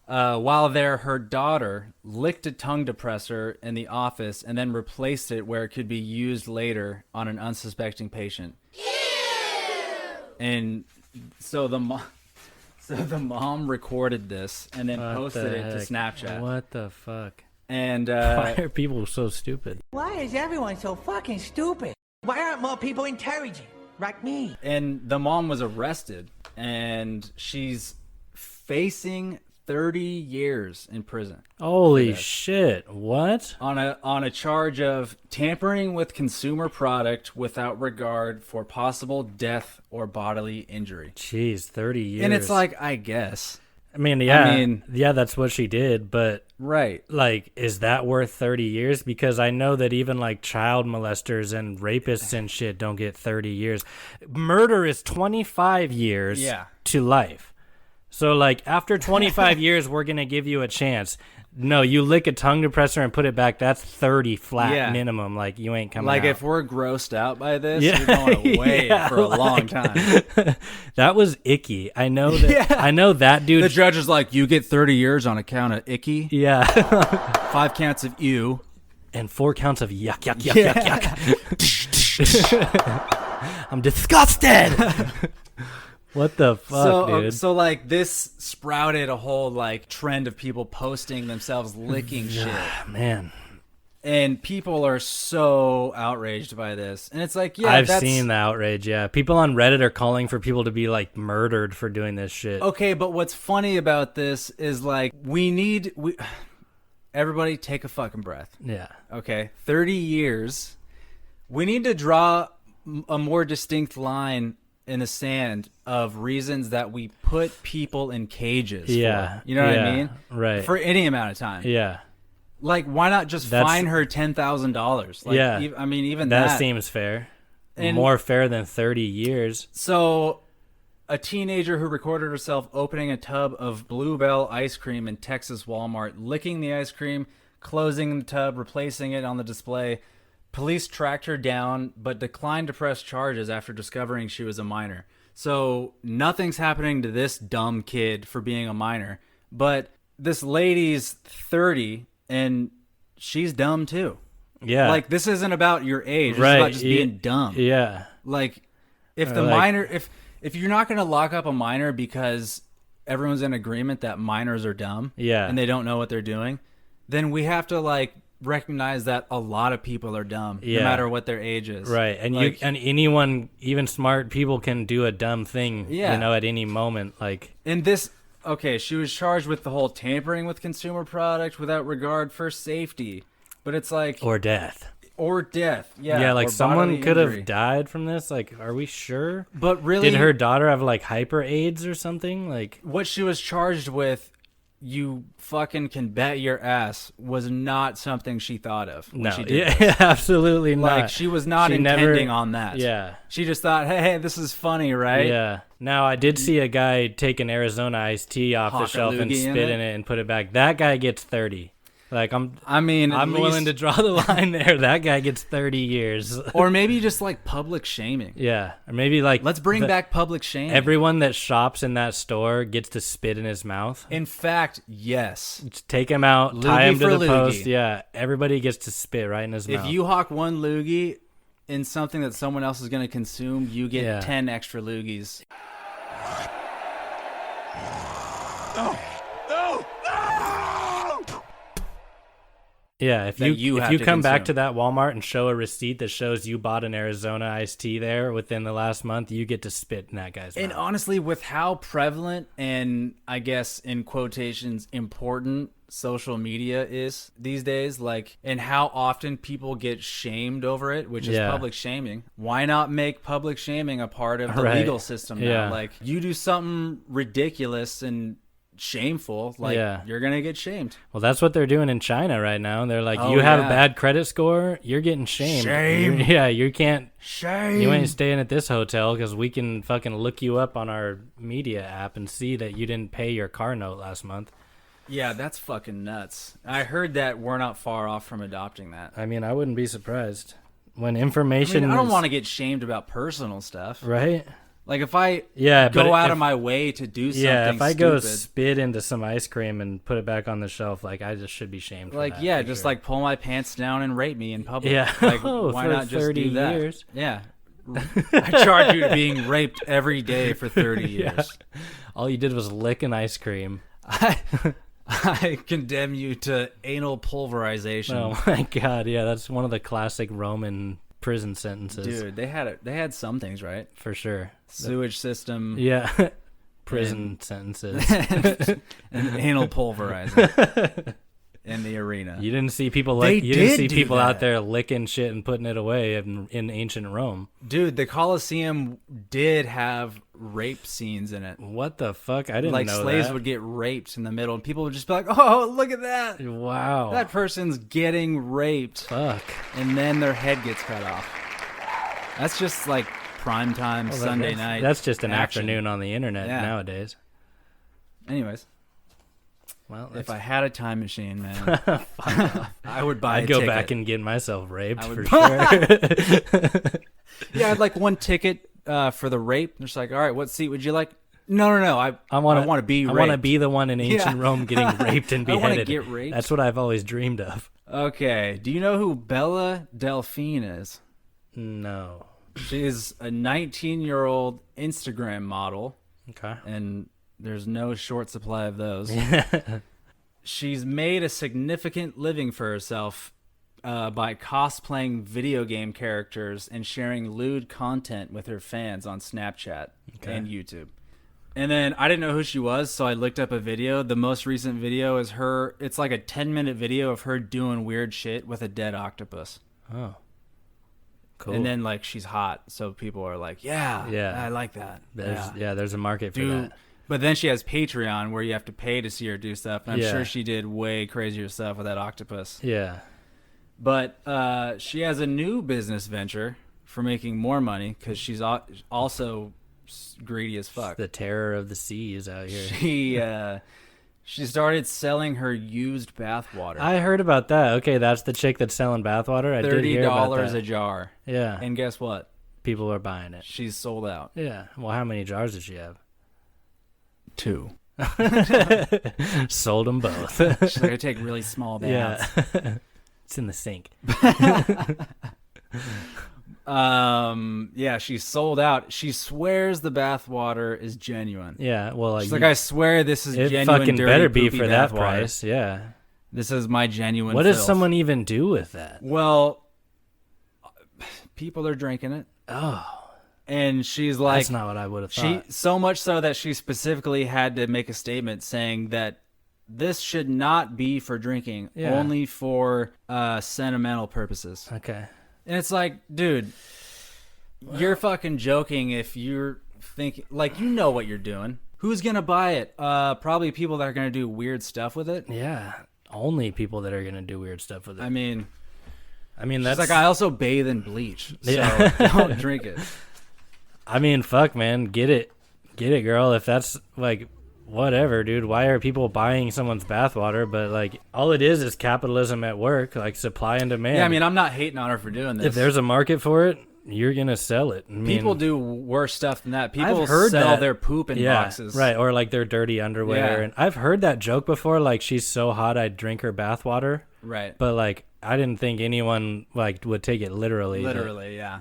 While there, her daughter licked a tongue depressor in the office and then replaced it where it could be used later on an unsuspecting patient. And so the mom recorded this and then posted it to Snapchat. What the fuck? And why are people so stupid? Why is everyone so fucking stupid? Why aren't more people intelligent like me? And the mom was arrested, and she's facing 30 years in prison. Holy shit. What? On a charge of tampering with consumer product without regard for possible death or bodily injury. Jeez, 30 years. And it's like, I guess. I mean, yeah, that's what she did, but right. Like, is that worth 30 years? Because I know that even like child molesters and rapists and shit don't get 30 years. Murder is 25 years to life. So, like, after 25 years, we're going to give you a chance. No, you lick a tongue depressor and put it back, that's 30 flat minimum. Like, you ain't coming out. Like, if we're grossed out by this, you're going away for a long time. That was icky. I know that. I know that dude. The judge is like, you get 30 years on account of icky. Yeah. 5 counts of ew. And 4 counts of yuck, yuck, yuck, yuck, yuck. I'm disgusted. What the fuck, dude? So, like, this sprouted a whole, like, trend of people posting themselves licking shit. Man. And people are so outraged by this. And it's like, yeah, I've seen the outrage, yeah. People on Reddit are calling for people to be, like, murdered for doing this shit. Okay, but what's funny about this is, like, everybody take a fucking breath. Yeah. Okay, 30 years. We need to draw a more distinct line in the sand of reasons that we put people in cages. Yeah. For. You know what I mean? Right. For any amount of time. Yeah. Like, why not just fine her $10,000? Like, yeah. I mean, even that seems fair. And more fair than 30 years. So, a teenager who recorded herself opening a tub of Bluebell ice cream in Texas Walmart, licking the ice cream, closing the tub, replacing it on the display. Police tracked her down, but declined to press charges after discovering she was a minor. So, nothing's happening to this dumb kid for being a minor. But this lady's 30, and she's dumb too. Yeah. Like, this isn't about your age. It's right. about just being dumb. Yeah. Like, if the minor, if you're not going to lock up a minor because everyone's in agreement that minors are dumb, yeah, and they don't know what they're doing, then we have to, like, recognize that a lot of people are dumb, no matter what their age is. Right. And like, and anyone, even smart people, can do a dumb thing, yeah, you know, at any moment. Like, in this, okay, she was charged with the whole tampering with consumer product without regard for safety. But it's like... Or death. Yeah. Yeah, like, or someone could injury. have died from this. Like, are we sure? But really... Did her daughter have, like, hyper AIDS or something? Like, what she was charged with, you fucking can bet your ass, was not something she thought of when she did this. Yeah, absolutely not. Like, she was not intending on that. Yeah. She just thought, hey, this is funny, right? Yeah. Now, I did see a guy take an Arizona iced tea off the shelf and spit in it and put it back. That guy gets 30. Like, I'm willing to draw the line there. That guy gets 30 years. Or maybe just, like, public shaming. Yeah. Or maybe, like... Let's bring back public shaming. Everyone that shops in that store gets to spit in his mouth. In fact, yes. Just take him out, Loogie tie him to the loogie. Post. Yeah. Everybody gets to spit right in his mouth. If you hawk one loogie in something that someone else is going to consume, you get 10 extra loogies. No! No! Yeah, if you you come back to that Walmart and show a receipt that shows you bought an Arizona iced tea there within the last month, you get to spit in that guy's mouth. And honestly, with how prevalent and, I guess, in quotations, important social media is these days, like, and how often people get shamed over it, which is public shaming, why not make public shaming a part of the legal system now? Yeah. Like, you do something ridiculous and shameful, like, you're gonna get shamed. Well, that's what they're doing in China right now. They're like, you have a bad credit score, you're getting shamed. You can't. Shame. You ain't staying at this hotel because we can fucking look you up on our media app and see that you didn't pay your car note last month. Yeah, that's fucking nuts. I heard that we're not far off from adopting that. I mean, I wouldn't be surprised. When information... I don't want to get shamed about personal stuff. Right? Like, if I go out of my way to do something if I stupid, go spit into some ice cream and put it back on the shelf, like, I just should be shamed for like, that. yeah, just, like, pull my pants down and rape me in public. Yeah. Like, why for not just 30 do that? years. Yeah. I charge you to being raped every day for 30 years. Yeah. All you did was lick an ice cream. I condemn you to anal pulverization. Oh, my God. Yeah, that's one of the classic Roman prison sentences. Dude, they had some things, right? For sure. Sewage system. Yeah. Prison sentences. and anal pulverizing in the arena. You didn't see people out there licking shit and putting it away in ancient Rome. Dude, the Colosseum did have rape scenes in it. What the fuck? I didn't know that. Like, slaves would get raped in the middle, and people would just be like, oh, look at that. Wow. That person's getting raped. Fuck. And then their head gets cut off. That's just, like, primetime Sunday night. That's just an action. afternoon on the internet nowadays. Anyways. Well, if I had a time machine, man, I would buy I'd a go ticket. back and get myself raped for sure. Yeah, I'd like one ticket for the rape. They're just like, all right, what seat would you like? No. I want to be raped. I want to be the one in ancient Rome getting raped and beheaded. I want to get raped. That's what I've always dreamed of. Okay. Do you know who Belle Delphine is? No. She's a 19-year-old Instagram model. Okay. And there's no short supply of those. She's made a significant living for herself by cosplaying video game characters and sharing lewd content with her fans on Snapchat and YouTube. And then I didn't know who she was, so I looked up a video. The most recent video is her. It's like a 10-minute video of her doing weird shit with a dead octopus. Oh. Cool. And then, like, she's hot, so people are like, yeah, I like that. There's a market for that. But then she has Patreon where you have to pay to see her do stuff. And I'm sure she did way crazier stuff with that octopus. Yeah. But she has a new business venture for making more money because she's also greedy as fuck. The terror of the seas out here. She started selling her used bathwater. I heard about that. Okay, that's the chick that's selling bathwater. I did hear about that. $30 a jar. Yeah. And guess what? People are buying it. She's sold out. Yeah. Well, how many jars does she have? 2. Sold them both. She's like, I take really small baths. Yeah. It's in the sink. She's sold out. She swears the bathwater is genuine. Yeah, well, she's like, I swear this is it genuine. Fucking dirty, better be for that water. price. Yeah. This is my genuine. What filth. does someone even do with that? Well, people are drinking it. Oh. And she's like, that's not what I would have thought. So much so that she specifically had to make a statement saying that this should not be for drinking, only for sentimental purposes. Okay. And it's like, dude, you're fucking joking if you're thinking, like, you know what you're doing. Who's going to buy it? Probably people that are going to do weird stuff with it. Yeah. Only people that are going to do weird stuff with it. I mean, that's like, I also bathe in bleach, so don't drink it. I mean, fuck, man. Get it, girl. If that's, like, whatever, dude. Why are people buying someone's bathwater? But, like, all it is capitalism at work, like supply and demand. Yeah, I mean, I'm not hating on her for doing this. If there's a market for it, you're going to sell it. People do worse stuff than that. People sell their poop in boxes. Right, or, like, their dirty underwear. Yeah. And I've heard that joke before, like, she's so hot I'd drink her bathwater. Right. But, like, I didn't think anyone, like, would take it literally. Literally, yeah.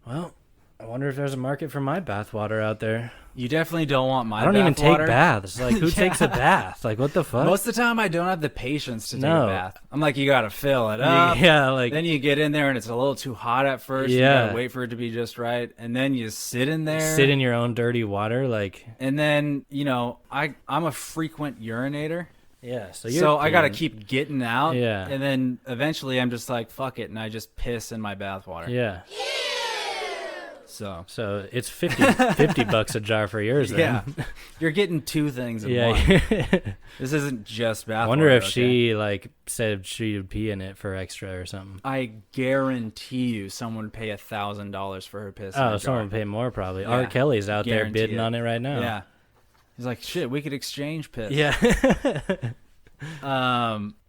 Well, I wonder if there's a market for my bathwater out there. You definitely don't want my bathwater. I don't even take baths. Like, who takes a bath? Like, what the fuck? Most of the time, I don't have the patience to take a bath. I'm like, you got to fill it up. Yeah, like... Then you get in there, and it's a little too hot at first. Yeah. You got to wait for it to be just right. And then you sit in there. Sit in your own dirty water, like... And then, you know, I'm a frequent urinator. Yeah, so I got to keep getting out. Yeah. And then eventually I'm just like, fuck it, and I just piss in my bathwater. Yeah. So it's $50 a jar for yours then. Yeah. You're getting 2 things in one. This isn't just bathwater. I wonder if she, like, said she would pee in it for extra or something. I guarantee you someone would pay $1,000 for her piss. Oh, someone would pay more probably. Yeah. R. Kelly's out there bidding on it right now. Yeah. He's like, shit, we could exchange piss. Yeah.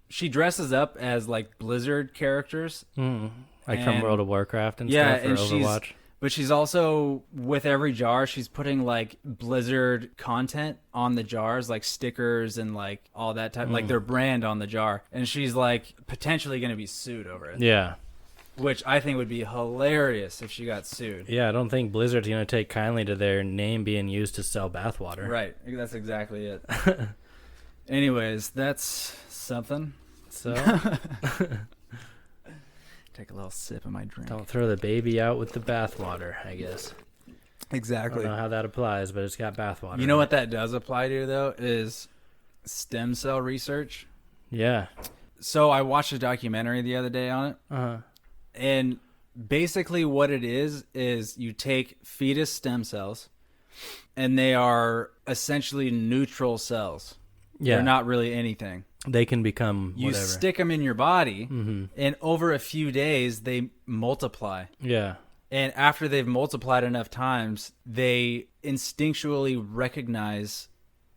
She dresses up as, like, Blizzard characters. Like from World of Warcraft and stuff, or Overwatch. But she's also, with every jar, she's putting, like, Blizzard content on the jars, like stickers and, like, all that type, like their brand on the jar. And she's, like, potentially going to be sued over it. Yeah. Which I think would be hilarious if she got sued. Yeah, I don't think Blizzard's going to take kindly to their name being used to sell bathwater. Right. That's exactly it. Anyways, that's something. So... Take a little sip of my drink. Don't throw the baby out with the bathwater, I guess. Exactly. I don't know how that applies, but it's got bathwater. You know what that does apply to, though, is stem cell research. Yeah. So I watched a documentary the other day on it. Uh-huh. And basically what it is you take fetus stem cells, and they are essentially neutral cells. Yeah. They're not really anything. They can become whatever. You stick them in your body, and over a few days, they multiply. Yeah. And after they've multiplied enough times, they instinctually recognize,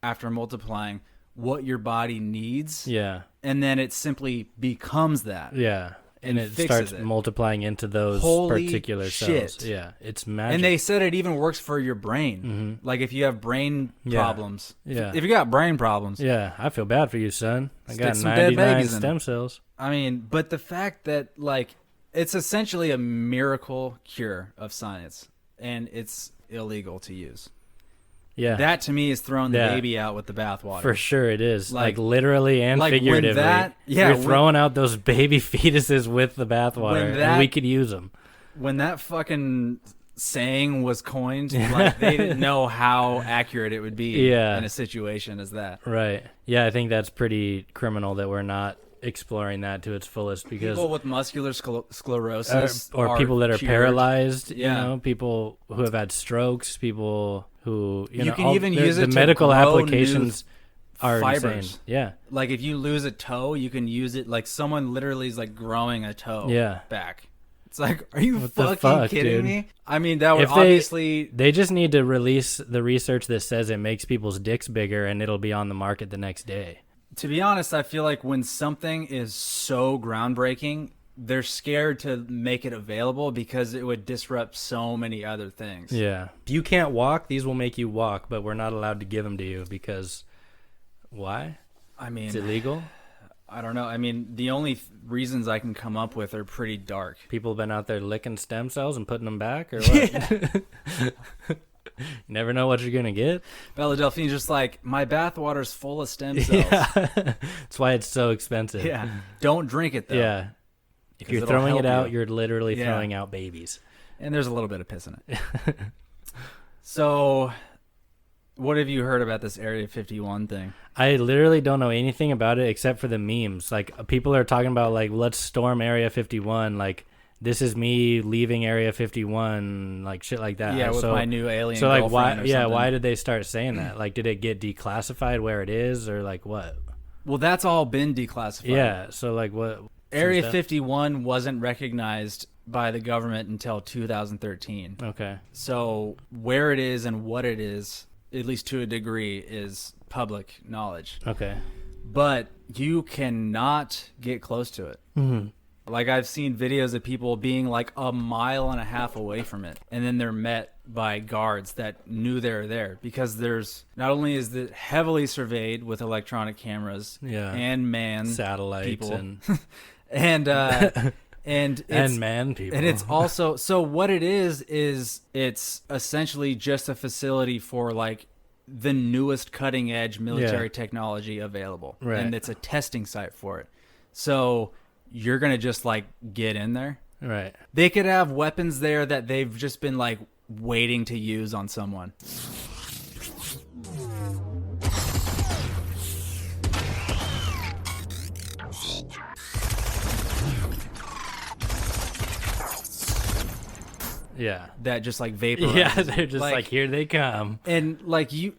after multiplying, what your body needs. Yeah. And then it simply becomes that. Yeah. And it starts multiplying into those particular cells. Yeah, it's magic. And they said it even works for your brain. Like if you have brain problems. Yeah. If you got brain problems. Yeah, I feel bad for you, son. I got some dead 99 babies stem cells. I mean, but the fact that, like, it's essentially a miracle cure of science, and it's illegal to use. Yeah. That to me is throwing the Yeah. baby out with the bathwater. For sure it is. Like- Like literally and like when figuratively. yeah, You're when- throwing out those baby fetuses with the bathwater, When and we could use them. When that fucking saying was coined, like they didn't know how accurate it would be Yeah. in a situation as that. Right. Yeah, I think that's pretty criminal that we're not exploring that to its fullest because People with muscular sclerosis or people that are cured. paralyzed, Yeah. you know, people who have had strokes, people who you know, can even use the it to medical grow applications are fibers. insane. Yeah. Like if you lose a toe, you can use it. Like someone literally is like growing a toe Yeah. back. It's like, are you What the fucking fuck, kidding dude? me? I mean, that would If obviously. They just need to release the research that says it makes people's dicks bigger and it'll be on the market the next day. To be honest, I feel like when something is so groundbreaking, they're scared to make it available because it would disrupt so many other things. Yeah. If you can't walk, these will make you walk, but we're not allowed to give them to you because why? I mean, It's illegal. I don't know. I mean, the only reasons I can come up with are pretty dark. People have been out there licking stem cells and putting them back or what? You never know what you're going to get. Belle Delphine's just like, my bathwater's full of stem cells. Yeah. That's why it's so expensive. Yeah. Don't drink it, though. Yeah. If 'Cause you're it'll throwing help it out, you. you're literally Yeah. throwing out babies. And there's a little bit of piss in it. So, what have you heard about this Area 51 thing? I literally don't know anything about it except for the memes. Like people are talking about like let's storm Area 51, like this is me leaving Area 51, like shit like that. Yeah, with so, my new alien So like girlfriend why or yeah, something. why did they start saying that? Like did it get declassified where it is or like what? Well, that's all been declassified. Yeah, so like what Area some stuff? 51 wasn't recognized by the government until 2013. Okay. So, where it is and what it is, at least to a degree, is public knowledge. Okay. But you cannot get close to it. Mhm. Like I've seen videos of people being like a mile and a half away from it, and then they're met by guards that knew they were there because there's not only is it heavily surveyed with electronic cameras Yeah. and man Satellites people and and and it's, and man people. and it's also so what it is it's essentially just a facility for like the newest cutting edge military technology available. Right. And it's a testing site for it. So you're going to just like get in there. right. They could have weapons there that they've just been like waiting to use on someone. Yeah. That just like vaporize. Yeah, they're just like here they come. And like you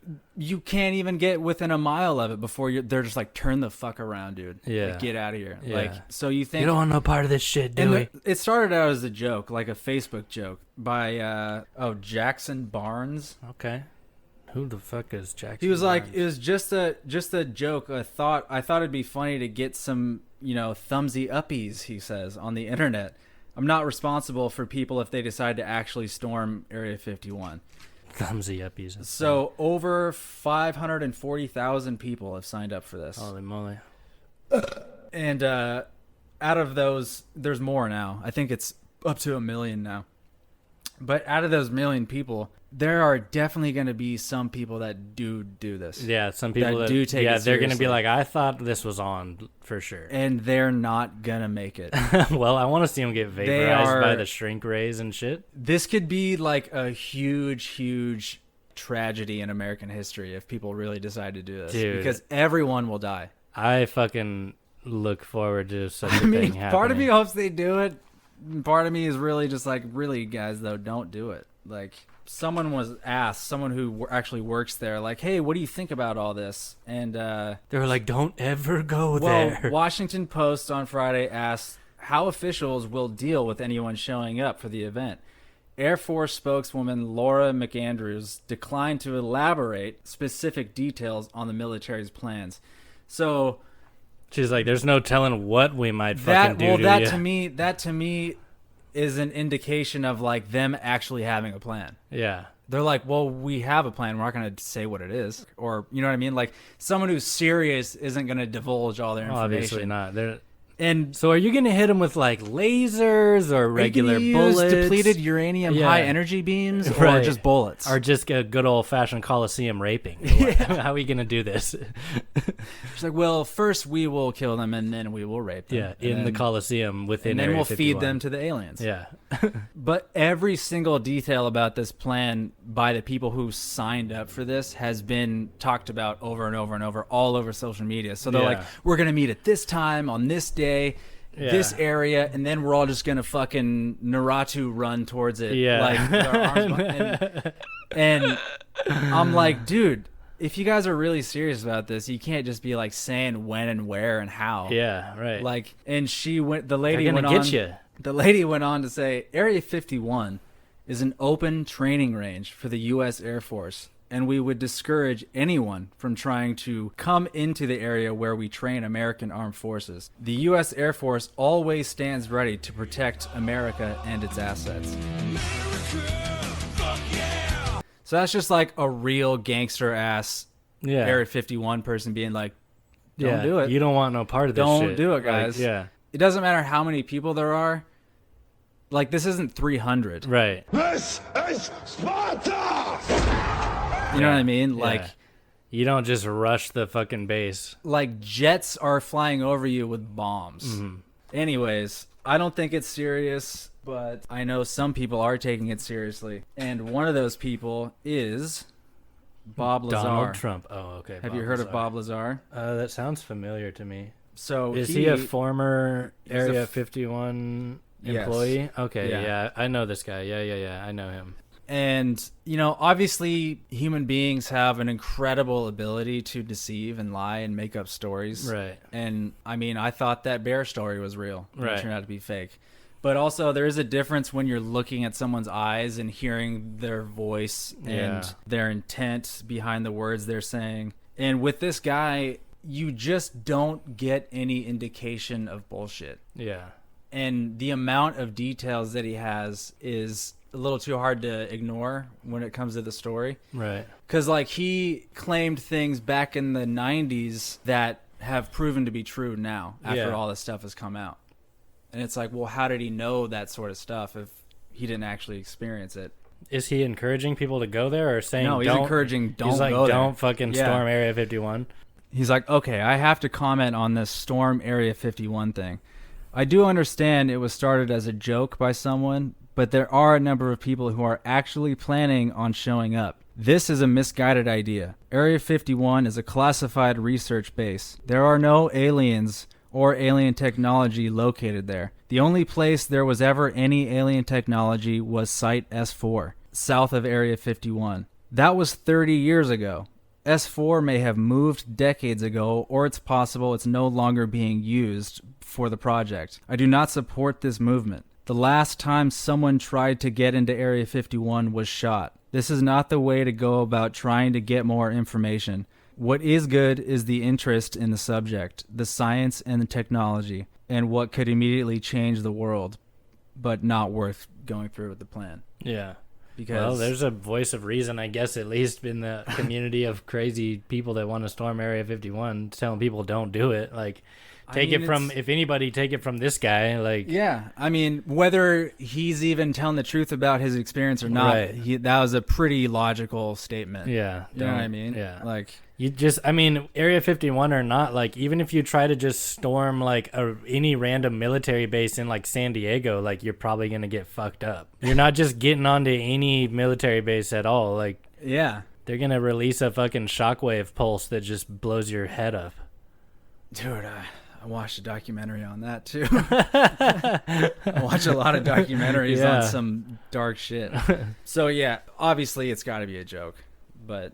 can't even get within a mile of it before they're just like turn the fuck around, dude. Yeah. Like, get out of here. Yeah. Like so you think You don't want no part of this shit, do and we? it started out as a joke, like a Facebook joke by Jackson Barnes. Okay. Who the fuck is Jackson? He was like, Barnes? it was just a joke. I thought it'd be funny to get some, thumbsy uppies, he says, on the internet. I'm not responsible for people if they decide to actually storm Area 51. Thumbsy uppies. So over 540,000 people have signed up for this. Holy moly. And out of those, there's more now. I think it's up to 1 million now. But out of those 1 million people, there are definitely going to be some people that do this. Yeah, some people that do take yeah, it they're going to be seriously. like, I thought this was on for sure. And they're not going to make it. Well, I want to see them get vaporized by the shrink rays and shit. This could be like a huge tragedy in American history if people really decide to do this. Dude. Because everyone will die. I fucking look forward to such a I thing mean, happening. part of me hopes they do it. Part of me is really just like, really, guys, though, don't do it. Like, someone was asked, someone who actually works there, like, hey, what do you think about all this? And, They were like, don't ever go well, there. Washington Post on Friday asked how officials will deal with anyone showing up for the event. Air Force spokeswoman Laura McAndrews declined to elaborate specific details on the military's plans. So She's like, there's no telling what we might fucking do to that you. to me is an indication of like them actually having a plan. Yeah. They're like, well, we have a plan. We're not going to say what it is, or you know what I mean. Like someone who's serious isn't going to divulge all their information. Obviously not. And So are you gonna hit them with like lasers or regular bullets, depleted uranium high energy beams, or just bullets, or just a good old fashioned Coliseum raping? How are we gonna do this? She's like, well, first we will kill them and then we will rape them. Yeah, in the Coliseum within and then Area we'll 51. feed them to the aliens. Yeah. But every single detail about this plan by the people who signed up for this has been talked about over and over and over all over social media. So they're like, we're going to meet at this time on this day, this area, and then we're all just going to fucking Naruto run towards it. Yeah. Like, with our arms and I'm like, dude, if you guys are really serious about this, you can't just be like saying when and where and how. Yeah, right. Like, and the lady They're went gonna on. get you. The lady went on to say, Area 51 is an open training range for the U.S. Air Force, and we would discourage anyone from trying to come into the area where we train American armed forces. The U.S. Air Force always stands ready to protect America and its assets. So that's just like a real gangster-ass Area 51 person being like, don't do it. You don't want no part of this shit. Don't do it, guys. Like, It doesn't matter how many people there are. Like, this isn't 300. Right. This is Sparta! You know what I mean? Like, you don't just rush the fucking base. like jets are flying over you with bombs. Anyways, I don't think it's serious, but I know some people are taking it seriously. And one of those people is Bob Lazar. Donald Trump. Oh, okay. Have you heard of Bob Lazar? That sounds familiar to me. So Is he a former Area 51 Yes. employee? Okay, Yeah. yeah. I know this guy. Yeah. I know him. And, you know, obviously human beings have an incredible ability to deceive and lie and make up stories. Right. And, I mean, I thought that bear story was real. Right. It turned out to be fake. But also, there is a difference when you're looking at someone's eyes and hearing their voice and their intent behind the words they're saying. And with this guy, you just don't get any indication of bullshit. Yeah. And the amount of details that he has is a little too hard to ignore when it comes to the story. Right. Because, like, he claimed things back in the 90s that have proven to be true now after all this stuff has come out. And it's like, well, how did he know that sort of stuff if he didn't actually experience it? Is he encouraging people to go there or saying No, he's encouraging don't he's like, go there. don't fucking storm Area 51? He's like, okay, I have to comment on this storm Area 51 thing. I do understand it was started as a joke by someone, but there are a number of people who are actually planning on showing up. This is a misguided idea. Area 51 is a classified research base. There are no aliens or alien technology located there. The only place there was ever any alien technology was Site S4, south of Area 51. That was 30 years ago. S4 may have moved decades ago, or it's possible it's no longer being used for the project. I do not support this movement. The last time someone tried to get into Area 51 was shot. This is not the way to go about trying to get more information. What is good is the interest in the subject, the science and the technology, and what could immediately change the world, but not worth going through with the plan. Yeah. Because well, there's a voice of reason, I guess, at least in the community of crazy people that want to storm Area 51, telling people don't do it. Like, if anybody, take it from this guy. Like, yeah, I mean, whether he's even telling the truth about his experience or not, that was a pretty logical statement. Yeah, you know what I mean? Yeah, like you just, I mean, Area 51 or not, like, even if you try to just storm like any random military base in like San Diego, like, you're probably gonna get fucked up. You're not just getting onto any military base at all. Like, yeah, they're gonna release a fucking shockwave pulse that just blows your head up. Dude, I watched a documentary on that too. I watch a lot of documentaries on some dark shit. So yeah, obviously it's got to be a joke, but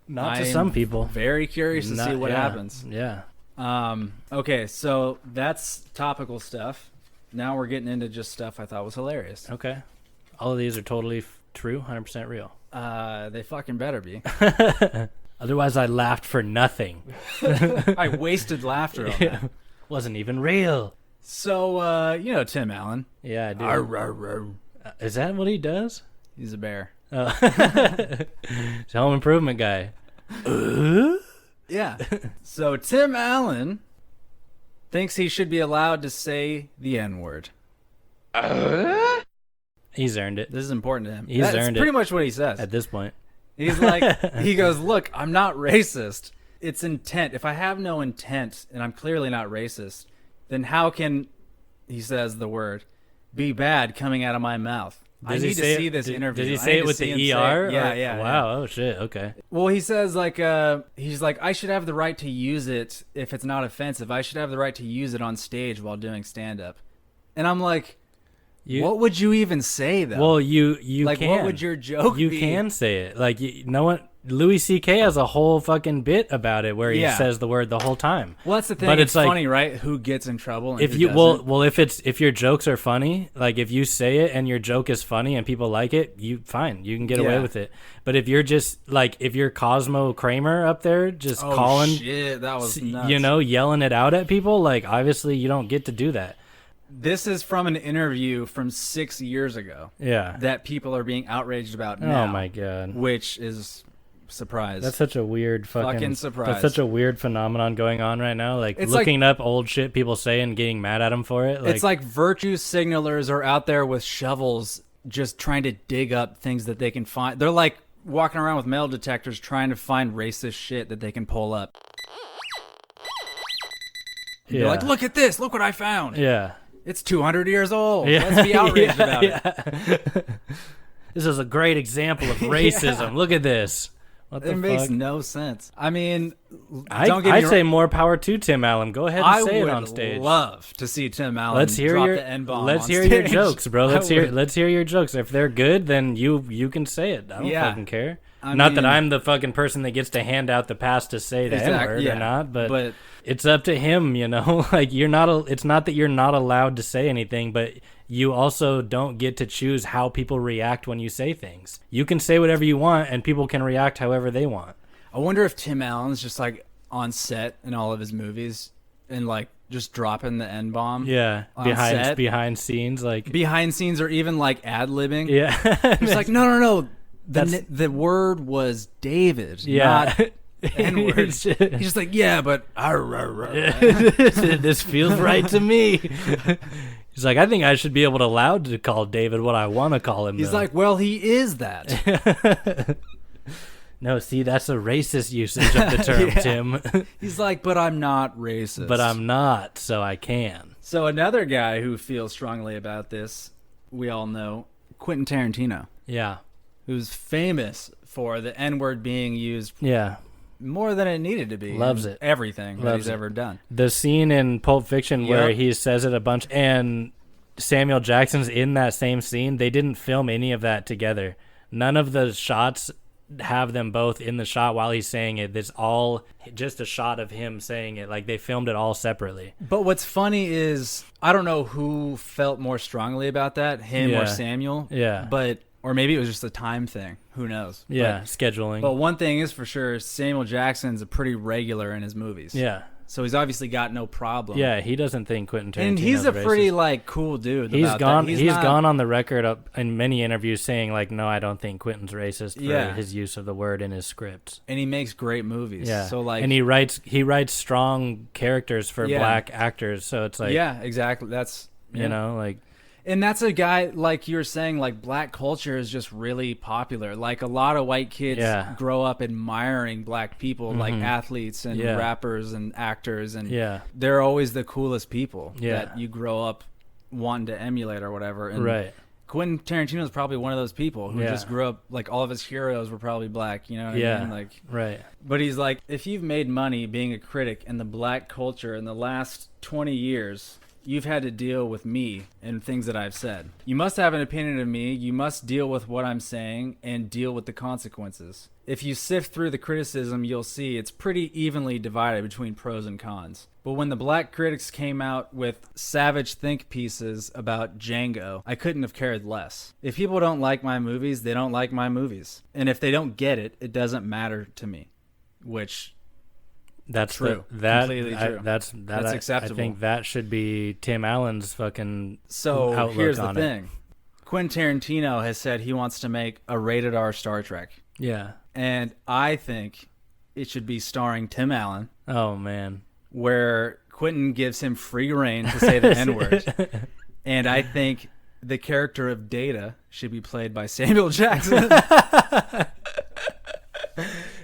not to some people. Very curious to see what happens. Yeah. Okay, so that's topical stuff. Now we're getting into just stuff I thought was hilarious. Okay. All of these are totally true, 100% real. They fucking better be. Otherwise, I laughed for nothing. I wasted laughter on that. Wasn't even real. So, you know Tim Allen. Yeah, I do. Arr, arr, arr. Is that what he does? He's a bear. Oh. He's a home improvement guy. Yeah. So Tim Allen thinks he should be allowed to say the N-word. He's earned it. This is important to him. He's earned it. Pretty much what he says. At this point. He's like, he goes, look, I'm not racist. It's intent. If I have no intent and I'm clearly not racist, then how can, he says the word, be bad coming out of my mouth? I need to see this interview. Did he say it with the ER? Yeah. Wow. Oh, shit. Okay. Well, he says, like, he's like, I should have the right to use it if it's not offensive. I should have the right to use it on stage while doing stand-up. And I'm like, what would you even say, though? Well, you like, can. What would your joke be? You can say it. Like, no one... Louis C.K. has a whole fucking bit about it where he says the word the whole time. Well, that's the thing. But it's like, funny, right? Who gets in trouble and if who you doesn't? if your jokes are funny, like if you say it and your joke is funny and people like it, you can get away with it. But if you're just like if you're Cosmo Kramer up there just calling, shit, that was nuts. Yelling it out at people, like obviously you don't get to do that. This is from an interview from 6 years ago. Yeah, that people are being outraged about now. Oh my god, which is. Surprise. That's such a weird fucking surprise. That's such a weird phenomenon going on right now. Like it's looking up old shit people say and getting mad at them for it. Like, it's like virtue signalers are out there with shovels just trying to dig up things that they can find. They're like walking around with metal detectors trying to find racist shit that they can pull up. Yeah. You're like, look at this. Look what I found. Yeah. It's 200 years old. Yeah. Let's be outraged about it. This is a great example of racism. Look at this. What the fuck? Makes no sense. I mean, I'd say more power to Tim Allen. Go ahead and say it on stage. I would love to see Tim Allen drop the N-bomb Let's hear stage. your jokes, bro. Let's hear your jokes. If they're good, then you can say it. I don't fucking care. Not that I'm the fucking person that gets to hand out the pass to say the N-word or not, but it's up to him, Like it's not that you're not allowed to say anything, but you also don't get to choose how people react when you say things. You can say whatever you want, and people can react however they want. I wonder if Tim Allen's just like on set in all of his movies and like just dropping the N-bomb. Yeah, behind scenes, like behind scenes, or even like ad-libbing. Yeah, it's like no. The word was David, not N-word. He's just like, yeah, but this feels right to me. He's like, I think I should be allowed to call David what I want to call him. He's like, well, he is that. No, see, that's a racist usage of the term, Tim. He's like, but I'm not racist. But I'm not, so I can. So another guy who feels strongly about this, we all know, Quintan Tarantino. Yeah. Who's famous for the N-word being used more than it needed to be. Loves it. Everything that he's ever done. The scene in Pulp Fiction where he says it a bunch, and Samuel Jackson's in that same scene, they didn't film any of that together. None of the shots have them both in the shot while he's saying it. It's all just a shot of him saying it. Like, they filmed it all separately. But what's funny is, I don't know who felt more strongly about that, him or Samuel. Yeah. Or maybe it was just a time thing. Who knows? Yeah, scheduling. But one thing is for sure, Samuel Jackson's a pretty regular in his movies. Yeah. So he's obviously got no problem. Yeah, he doesn't think Quentin Tarantino. And he's a racist. Pretty like cool dude. He's gone. He's gone on the record in many interviews saying like, no, I don't think Quentin's racist for his use of the word in his scripts. And he makes great movies. Yeah. So like, and he writes strong characters for black actors. So it's like, yeah, exactly. That's you know like. And that's a guy, like you were saying, like black culture is just really popular. Like a lot of white kids grow up admiring black people, like athletes and rappers and actors. And they're always the coolest people that you grow up wanting to emulate or whatever. And Quentin Tarantino is probably one of those people who just grew up, like all of his heroes were probably black, you know what I mean? Like, But he's like, if you've made money being a critic in the black culture in the last 20 years... You've had to deal with me and things that I've said. You must have an opinion of me. You must deal with what I'm saying and deal with the consequences. If you sift through the criticism, you'll see it's pretty evenly divided between pros and cons. But when the black critics came out with savage think pieces about Django, I couldn't have cared less. If people don't like my movies, they don't like my movies. And if they don't get it, it doesn't matter to me. Which... That's true. Completely true. That's acceptable. I think that should be Tim Allen's fucking outlook here's the thing. It. Quentin Tarantino has said he wants to make a rated R Star Trek. Yeah. And I think it should be starring Tim Allen. Oh man. Where Quintan gives him free reign to say the N-word. And I think the character of Data should be played by Samuel Jackson.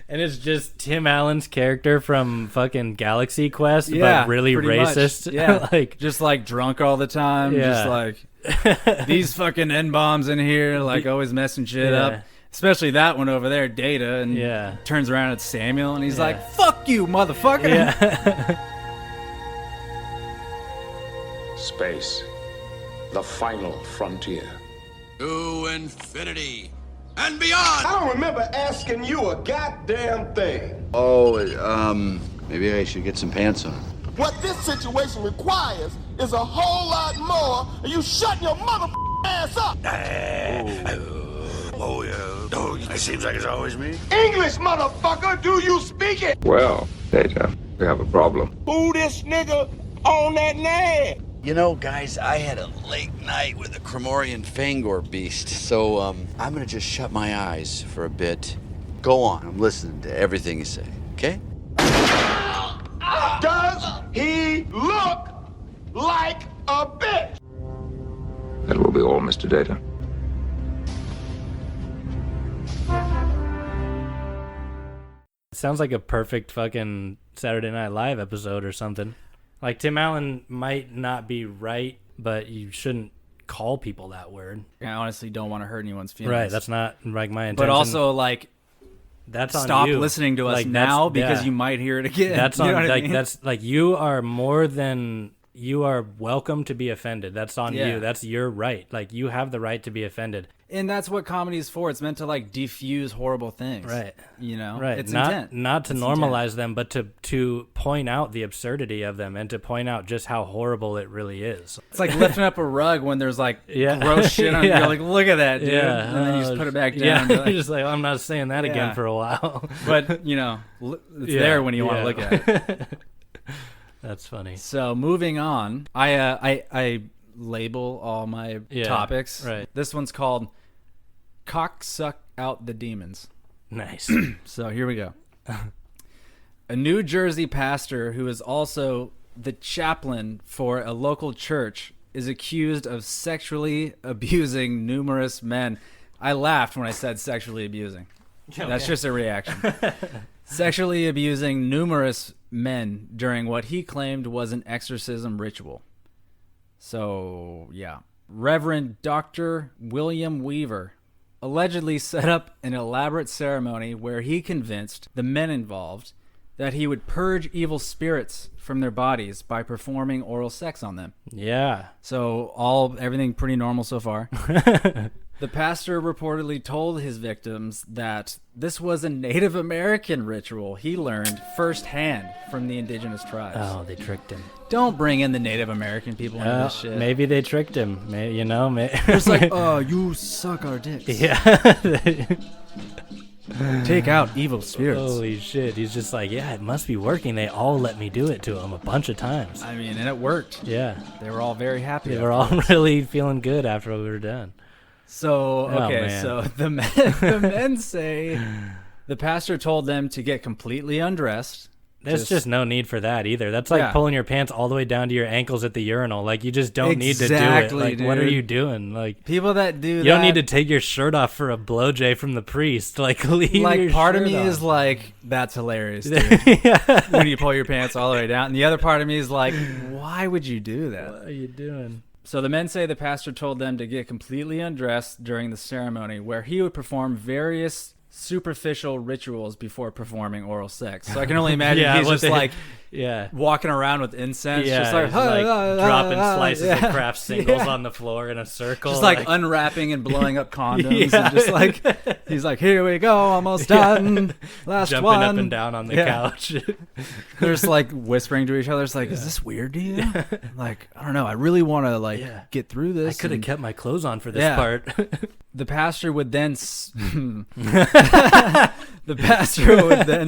And it's just Tim Allen's character from fucking Galaxy Quest, but really racist. Much. Yeah, like just like drunk all the time. Yeah. Just like these fucking N-bombs in here, like always messing shit up. Especially that one over there, Data, and turns around at Samuel, and he's like, "Fuck you, motherfucker!" Yeah. Space, the final frontier. To infinity and beyond. I don't remember asking you a goddamn thing. Oh, maybe I should get some pants on. What this situation requires is a whole lot more of you shutting your mother ass up. Oh, yeah. Oh, it seems like it's always me. English, motherfucker, do you speak it? Well, Data, we have a problem. Who this nigga on that nag? You know, guys, I had a late night with a Cremorian Fangor beast, so I'm gonna just shut my eyes for a bit. Go on, I'm listening to everything you say, okay? Does he look like a bitch? That will be all, Mr. Data. It sounds like a perfect fucking Saturday Night Live episode or something. Like, Tim Allen might not be right, but you shouldn't call people that word. I honestly don't want to hurt anyone's feelings. Right, that's not like my intention. But also, like, that's on stop you. listening to us like, now because you might hear it again. That's you on know what like I mean? that's like you are more than you are welcome to be offended. That's on you. That's your right. Like, you have the right to be offended. And that's what comedy is for. It's meant to like defuse horrible things. Right. You know? Right. It's not intent. not to It's normalize intent. them, but to point out the absurdity of them and to point out just how horrible it really is. It's like lifting up a rug when there's like gross shit on it. You're like, look at that, dude. Yeah. And then you just put it back down. Yeah. And be like, You're just like, I'm not saying that again for a while. But, you know, it's there when you want to look at it. That's funny. So moving on, I label all my topics. Right. This one's called Cock Suck Out the Demons. Nice. So here we go. A New Jersey pastor who is also the chaplain for a local church is accused of sexually abusing numerous men. I laughed when I said sexually abusing. Okay. That's just a reaction. Sexually abusing numerous men during what he claimed was an exorcism ritual. So, yeah. Reverend Dr. William Weaver allegedly set up an elaborate ceremony where he convinced the men involved that he would purge evil spirits from their bodies by performing oral sex on them. Yeah. So everything pretty normal so far. The pastor reportedly told his victims that this was a Native American ritual he learned firsthand from the indigenous tribes. Oh, they tricked him. Don't bring in the Native American people into this shit. Maybe they tricked him. Maybe, you know, it's like, oh, you suck our dicks. Yeah. Take out evil spirits. Holy shit. He's just like, yeah, it must be working. They all let me do it to him a bunch of times. I mean, and it worked. Yeah. They were all very happy. They were all really feeling good after we were done. So, okay, so the men say the pastor told them to get completely undressed. There's just no need for that either. That's like pulling your pants all the way down to your ankles at the urinal. Like, you just don't need to do it. Like, dude. what are you doing? Like, people that do that. You don't need to take your shirt off for a blowjay from the priest. Like, leave like your part shirt of me off. is like, that's hilarious, dude. When you pull your pants all the way down. And the other part of me is like, why would you do that? What are you doing? So the men say the pastor told them to get completely undressed during the ceremony where he would perform various superficial rituals before performing oral sex. So I can only imagine he's just like walking around with incense, just like dropping slices of craft singles on the floor in a circle, just like unwrapping and blowing up condoms, and just like he's like, here we go, almost done, last jumping one, up and down on the couch. They're just like whispering to each other. It's like, is this weird to you? Like, I don't know. I really want to get through this. I could have kept my clothes on for this part. The pastor would then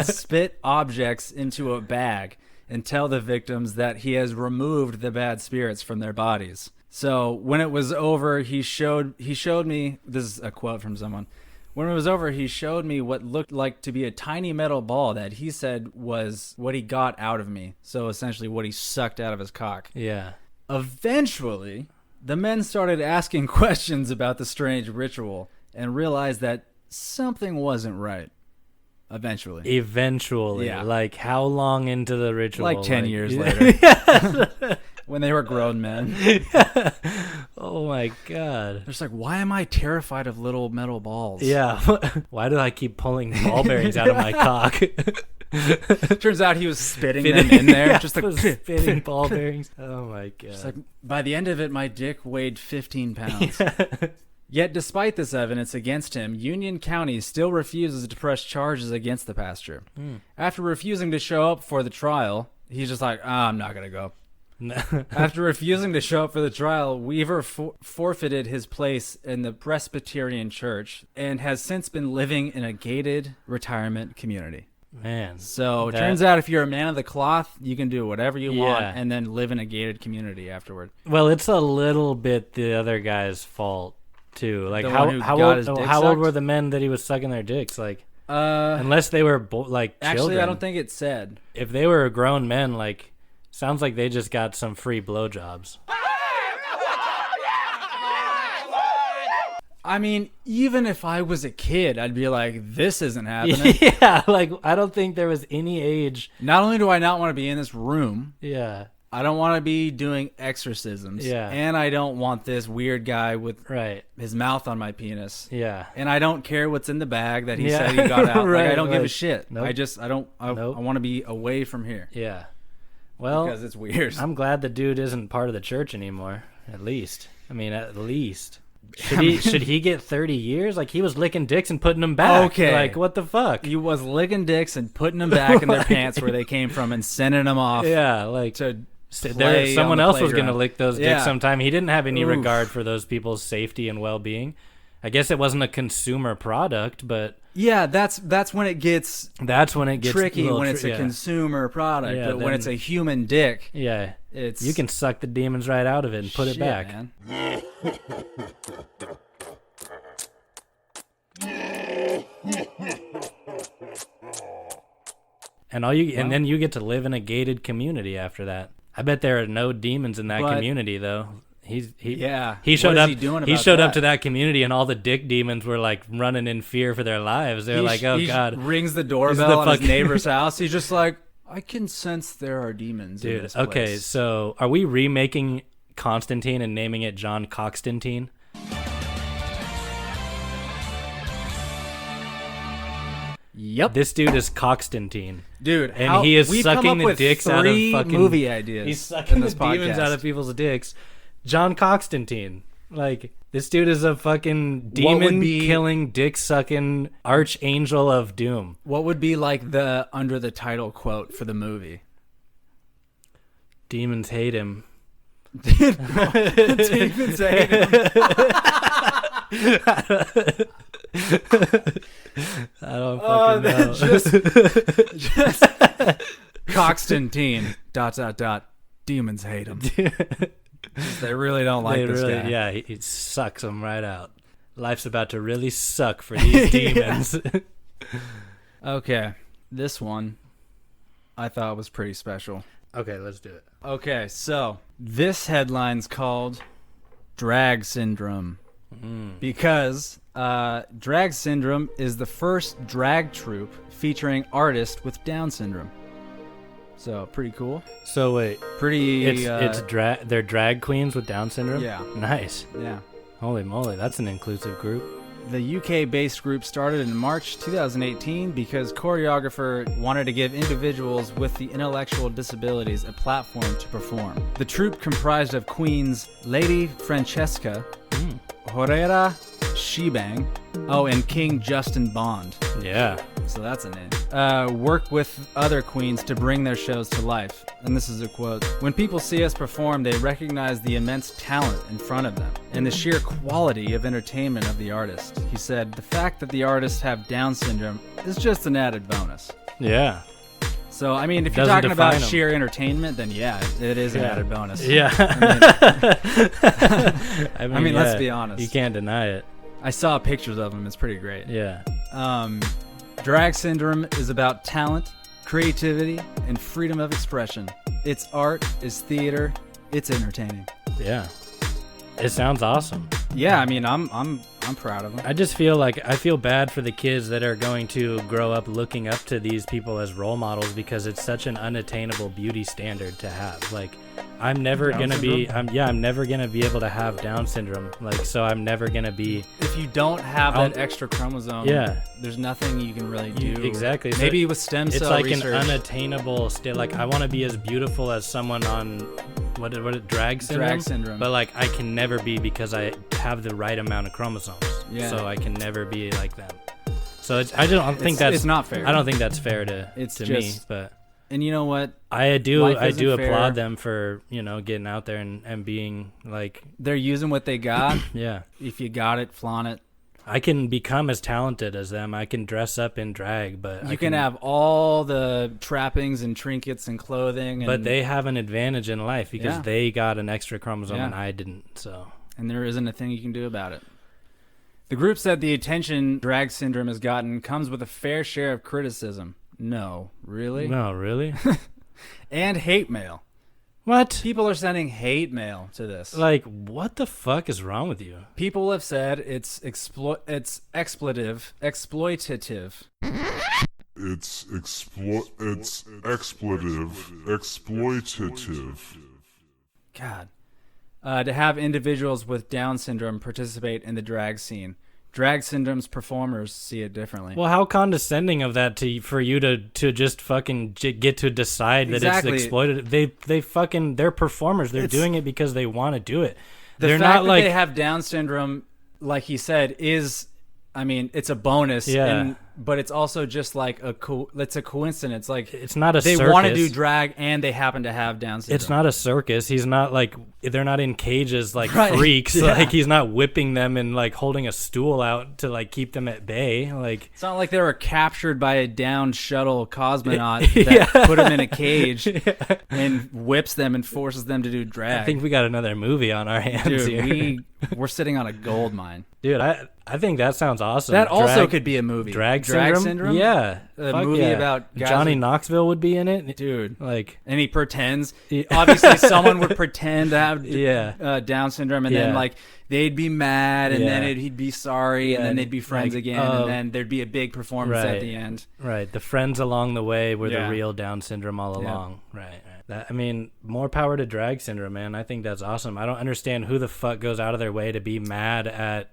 spit objects into a bag and tell the victims that he has removed the bad spirits from their bodies. So when it was over, he showed me, this is a quote from someone, When it was over, he showed me what looked like to be a tiny metal ball that he said was what he got out of me. So essentially what he sucked out of his cock. Yeah. Eventually, the men started asking questions about the strange ritual and realized that something wasn't right. Eventually. Yeah. Like, how long into the ritual? Like 10 years later. When they were grown men. Oh my God. They're just like, why am I terrified of little metal balls? Yeah. Why do I keep pulling ball bearings out of my cock? Turns out he was spitting them in there. Yeah, just like spitting ball bearings. Oh my God. Just like, by the end of it, my dick weighed 15 pounds. Yet, despite this evidence against him, Union County still refuses to press charges against the pastor. After refusing to show up for the trial, he's just like, I'm not going to go. After refusing to show up for the trial, Weaver forfeited his place in the Presbyterian Church and has since been living in a gated retirement community. Man. So, it turns out if you're a man of the cloth, you can do whatever you want and then live in a gated community afterward. Well, it's a little bit the other guy's fault. Too like how old were the men that he was sucking their dicks? Like, unless they were like actually, children. I don't think it said. If they were grown men, like, sounds like they just got some free blowjobs. I mean, even if I was a kid, I'd be like, this isn't happening. Yeah, like, I don't think there was any age. Not only do I not want to be in this room. Yeah. I don't want to be doing exorcisms. Yeah. And I don't want this weird guy with his mouth on my penis. Yeah. And I don't care what's in the bag that he said he got out. Like, I don't give a shit. Nope. I want to be away from here. Yeah. Well, because it's weird. I'm glad the dude isn't part of the church anymore. At least. I mean, at least. Should he get 30 years? Like, he was licking dicks and putting them back. Okay. Like, what the fuck? He was licking dicks and putting them back in their pants where they came from and sending them off. Yeah, like to someone else was going to lick those dicks Yeah. sometime. He didn't have any regard for those people's safety and well-being. I guess it wasn't a consumer product, but yeah, that's when it gets tricky when it's a consumer product. Yeah, but when it's a human dick, yeah, it's you can suck the demons right out of it and put it back. Man. And then you get to live in a gated community after that. I bet there are no demons in that community though. He showed up. He showed up to that community, and all the dick demons were like running in fear for their lives. They're like, "Oh God!" Rings the doorbell on his neighbor's house. He's just like, "I can sense there are demons in this place." Okay, so are we remaking Constantine and naming it John Coxtantine? Yep. This dude is Coxtantine. Dude, and he is sucking the dicks out of fucking movie ideas. He's sucking the demons out of people's dicks. John Coxtantine. Like, this dude is a fucking demon killing, dick sucking archangel of doom. What would be like the under the title quote for the movie? Demons hate him. Demons hate him. I don't fucking know. Just Coxtantine. ... Demons hate him. They really don't like this guy. Yeah, he sucks them right out. Life's about to really suck for these demons. Okay, this one I thought was pretty special. Okay, let's do it. Okay, so this headline's called Drag Syndrome. Because Drag Syndrome is the first drag troupe featuring artists with Down syndrome. So, pretty cool. So, wait. They're drag queens with Down syndrome? Yeah. Nice. Yeah. Holy moly, that's an inclusive group. The UK-based group started in March 2018 because choreographer wanted to give individuals with the intellectual disabilities a platform to perform. The troupe comprised of queens Lady Francesca, Horera Shebang, and King Justin Bond. Yeah. So that's a name. Work with other queens to bring their shows to life. And this is a quote. When people see us perform, they recognize the immense talent in front of them and the sheer quality of entertainment of the artist. He said, the fact that the artists have Down syndrome is just an added bonus. Yeah. So, I mean, if you're talking about sheer entertainment, then yeah, it is an added bonus. Yeah. I mean, let's be honest. You can't deny it. I saw pictures of him. It's pretty great. Yeah. Drag syndrome is about talent, creativity, and freedom of expression. It's art, it's theater, it's entertaining. Yeah. It sounds awesome. Yeah, I mean, I'm proud of him. I just feel like I feel bad for the kids that are going to grow up looking up to these people as role models because it's such an unattainable beauty standard to have. Like, I'm never gonna be able to have Down syndrome. Like, so I'm never gonna be. If you don't have that extra chromosome, there's nothing you can really do. Exactly. Maybe so with stem cell it's like research. An unattainable state. Like, I want to be as beautiful as someone on what drag syndrome. Drag syndrome. But like, I can never be because I have the right amount of chromosomes. Yeah. So I can never be like them. So I don't think that's not fair. I don't think that's fair to me. But and you know what? I do fair. applaud them for getting out there and being like, they're using what they got. Yeah. If you got it, flaunt it. I can become as talented as them. I can dress up in drag, but you can have all the trappings and trinkets and clothing. But they have an advantage in life because they got an extra chromosome and I didn't. So, and there isn't a thing you can do about it. The group said the attention drag syndrome has gotten comes with a fair share of criticism. No, really? No, really? And hate mail. What? People are sending hate mail to this. Like, what the fuck is wrong with you? People have said it's exploitative. It's exploitative. God. To have individuals with Down syndrome participate in the drag scene. Drag syndrome's performers see it differently. Well, how condescending of that for you to just fucking get to decide that it's exploited. They're performers. They're doing it because they want to do it. They're not like they have Down syndrome, like he said, is, I mean, it's a bonus. Yeah. But it's also just like it's a coincidence. Like, it's not a they circus. want to do drag and they happen to have Down syndrome. It's not a circus. He's not like, they're not in cages like Right. freaks. Yeah. Like, he's not whipping them and like holding a stool out to like keep them at bay. Like, it's not like they were captured by a down shuttle cosmonaut that put them in a cage and whips them and forces them to do drag. I think we got another movie on our hands here. Dude, we're sitting on a gold mine. Dude, I think that sounds awesome. That also could be a movie. Drag syndrome? Yeah. A movie about guys Johnny Knoxville would be in it. Dude. Like, and he pretends. Obviously, someone would pretend to have Down syndrome, and then like they'd be mad, and then he'd be sorry, and then they'd be friends again, and then there'd be a big performance at the end. Right. The friends along the way were the real Down syndrome all along. Right. I mean, more power to drag syndrome, man. I think that's awesome. I don't understand who the fuck goes out of their way to be mad at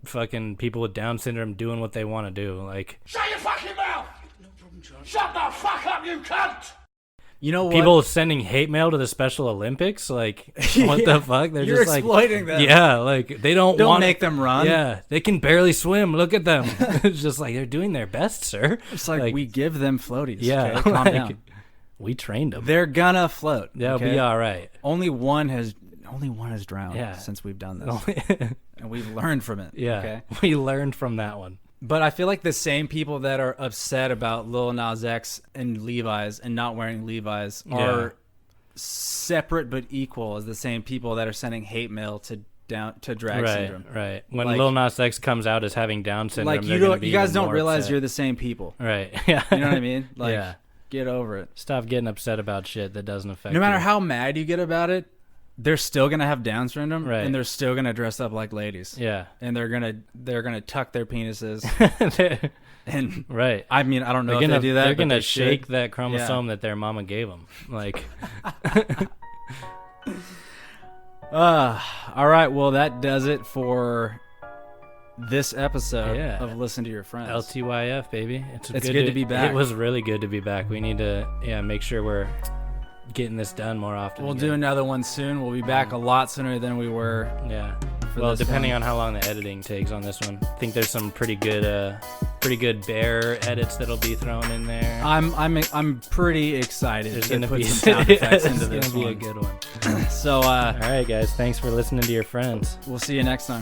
fucking people with Down syndrome doing what they want to do. Like, shut your fucking mouth! No problem, John. Shut the fuck up, you cunt! You know what? People sending hate mail to the Special Olympics, like, what the fuck? They're You're just exploiting like, them. Yeah, like, they don't make them run. Yeah, they can barely swim. Look at them. It's just like, they're doing their best, sir. It's like we give them floaties. Yeah, okay? Calm down. We trained them. They're gonna float. They'll be all right. Only one has drowned since we've done this. And we've learned from it. Yeah, okay? We learned from that one. But I feel like the same people that are upset about Lil Nas X and Levi's and not wearing Levi's are separate but equal as the same people that are sending hate mail to drag syndrome. Right. When Lil Nas X comes out as having Down syndrome, like you guys don't realize you're the same people. Right. Yeah. You know what I mean? Like, get over it. Stop getting upset about shit that doesn't affect you. No matter how mad you get about it, they're still gonna have Down syndrome, right? And they're still gonna dress up like ladies, and they're gonna tuck their penises, and right. I mean, I don't know if they do that. They're gonna shake that chromosome that their mama gave them, like. All right. Well, that does it for this episode of Listen to Your Friends. LTYF, baby. It's good to be back. It was really good to be back. We need to make sure we're getting this done more often. We'll do another one soon. We'll be back a lot sooner than we were. Yeah. Well, depending on how long the editing takes on this one. I think there's some pretty good bear edits that'll be thrown in there. I'm pretty excited There's to gonna put be some sound effects into this It's gonna one. be a good one. So all right, guys. Thanks for listening to your friends. We'll see you next time.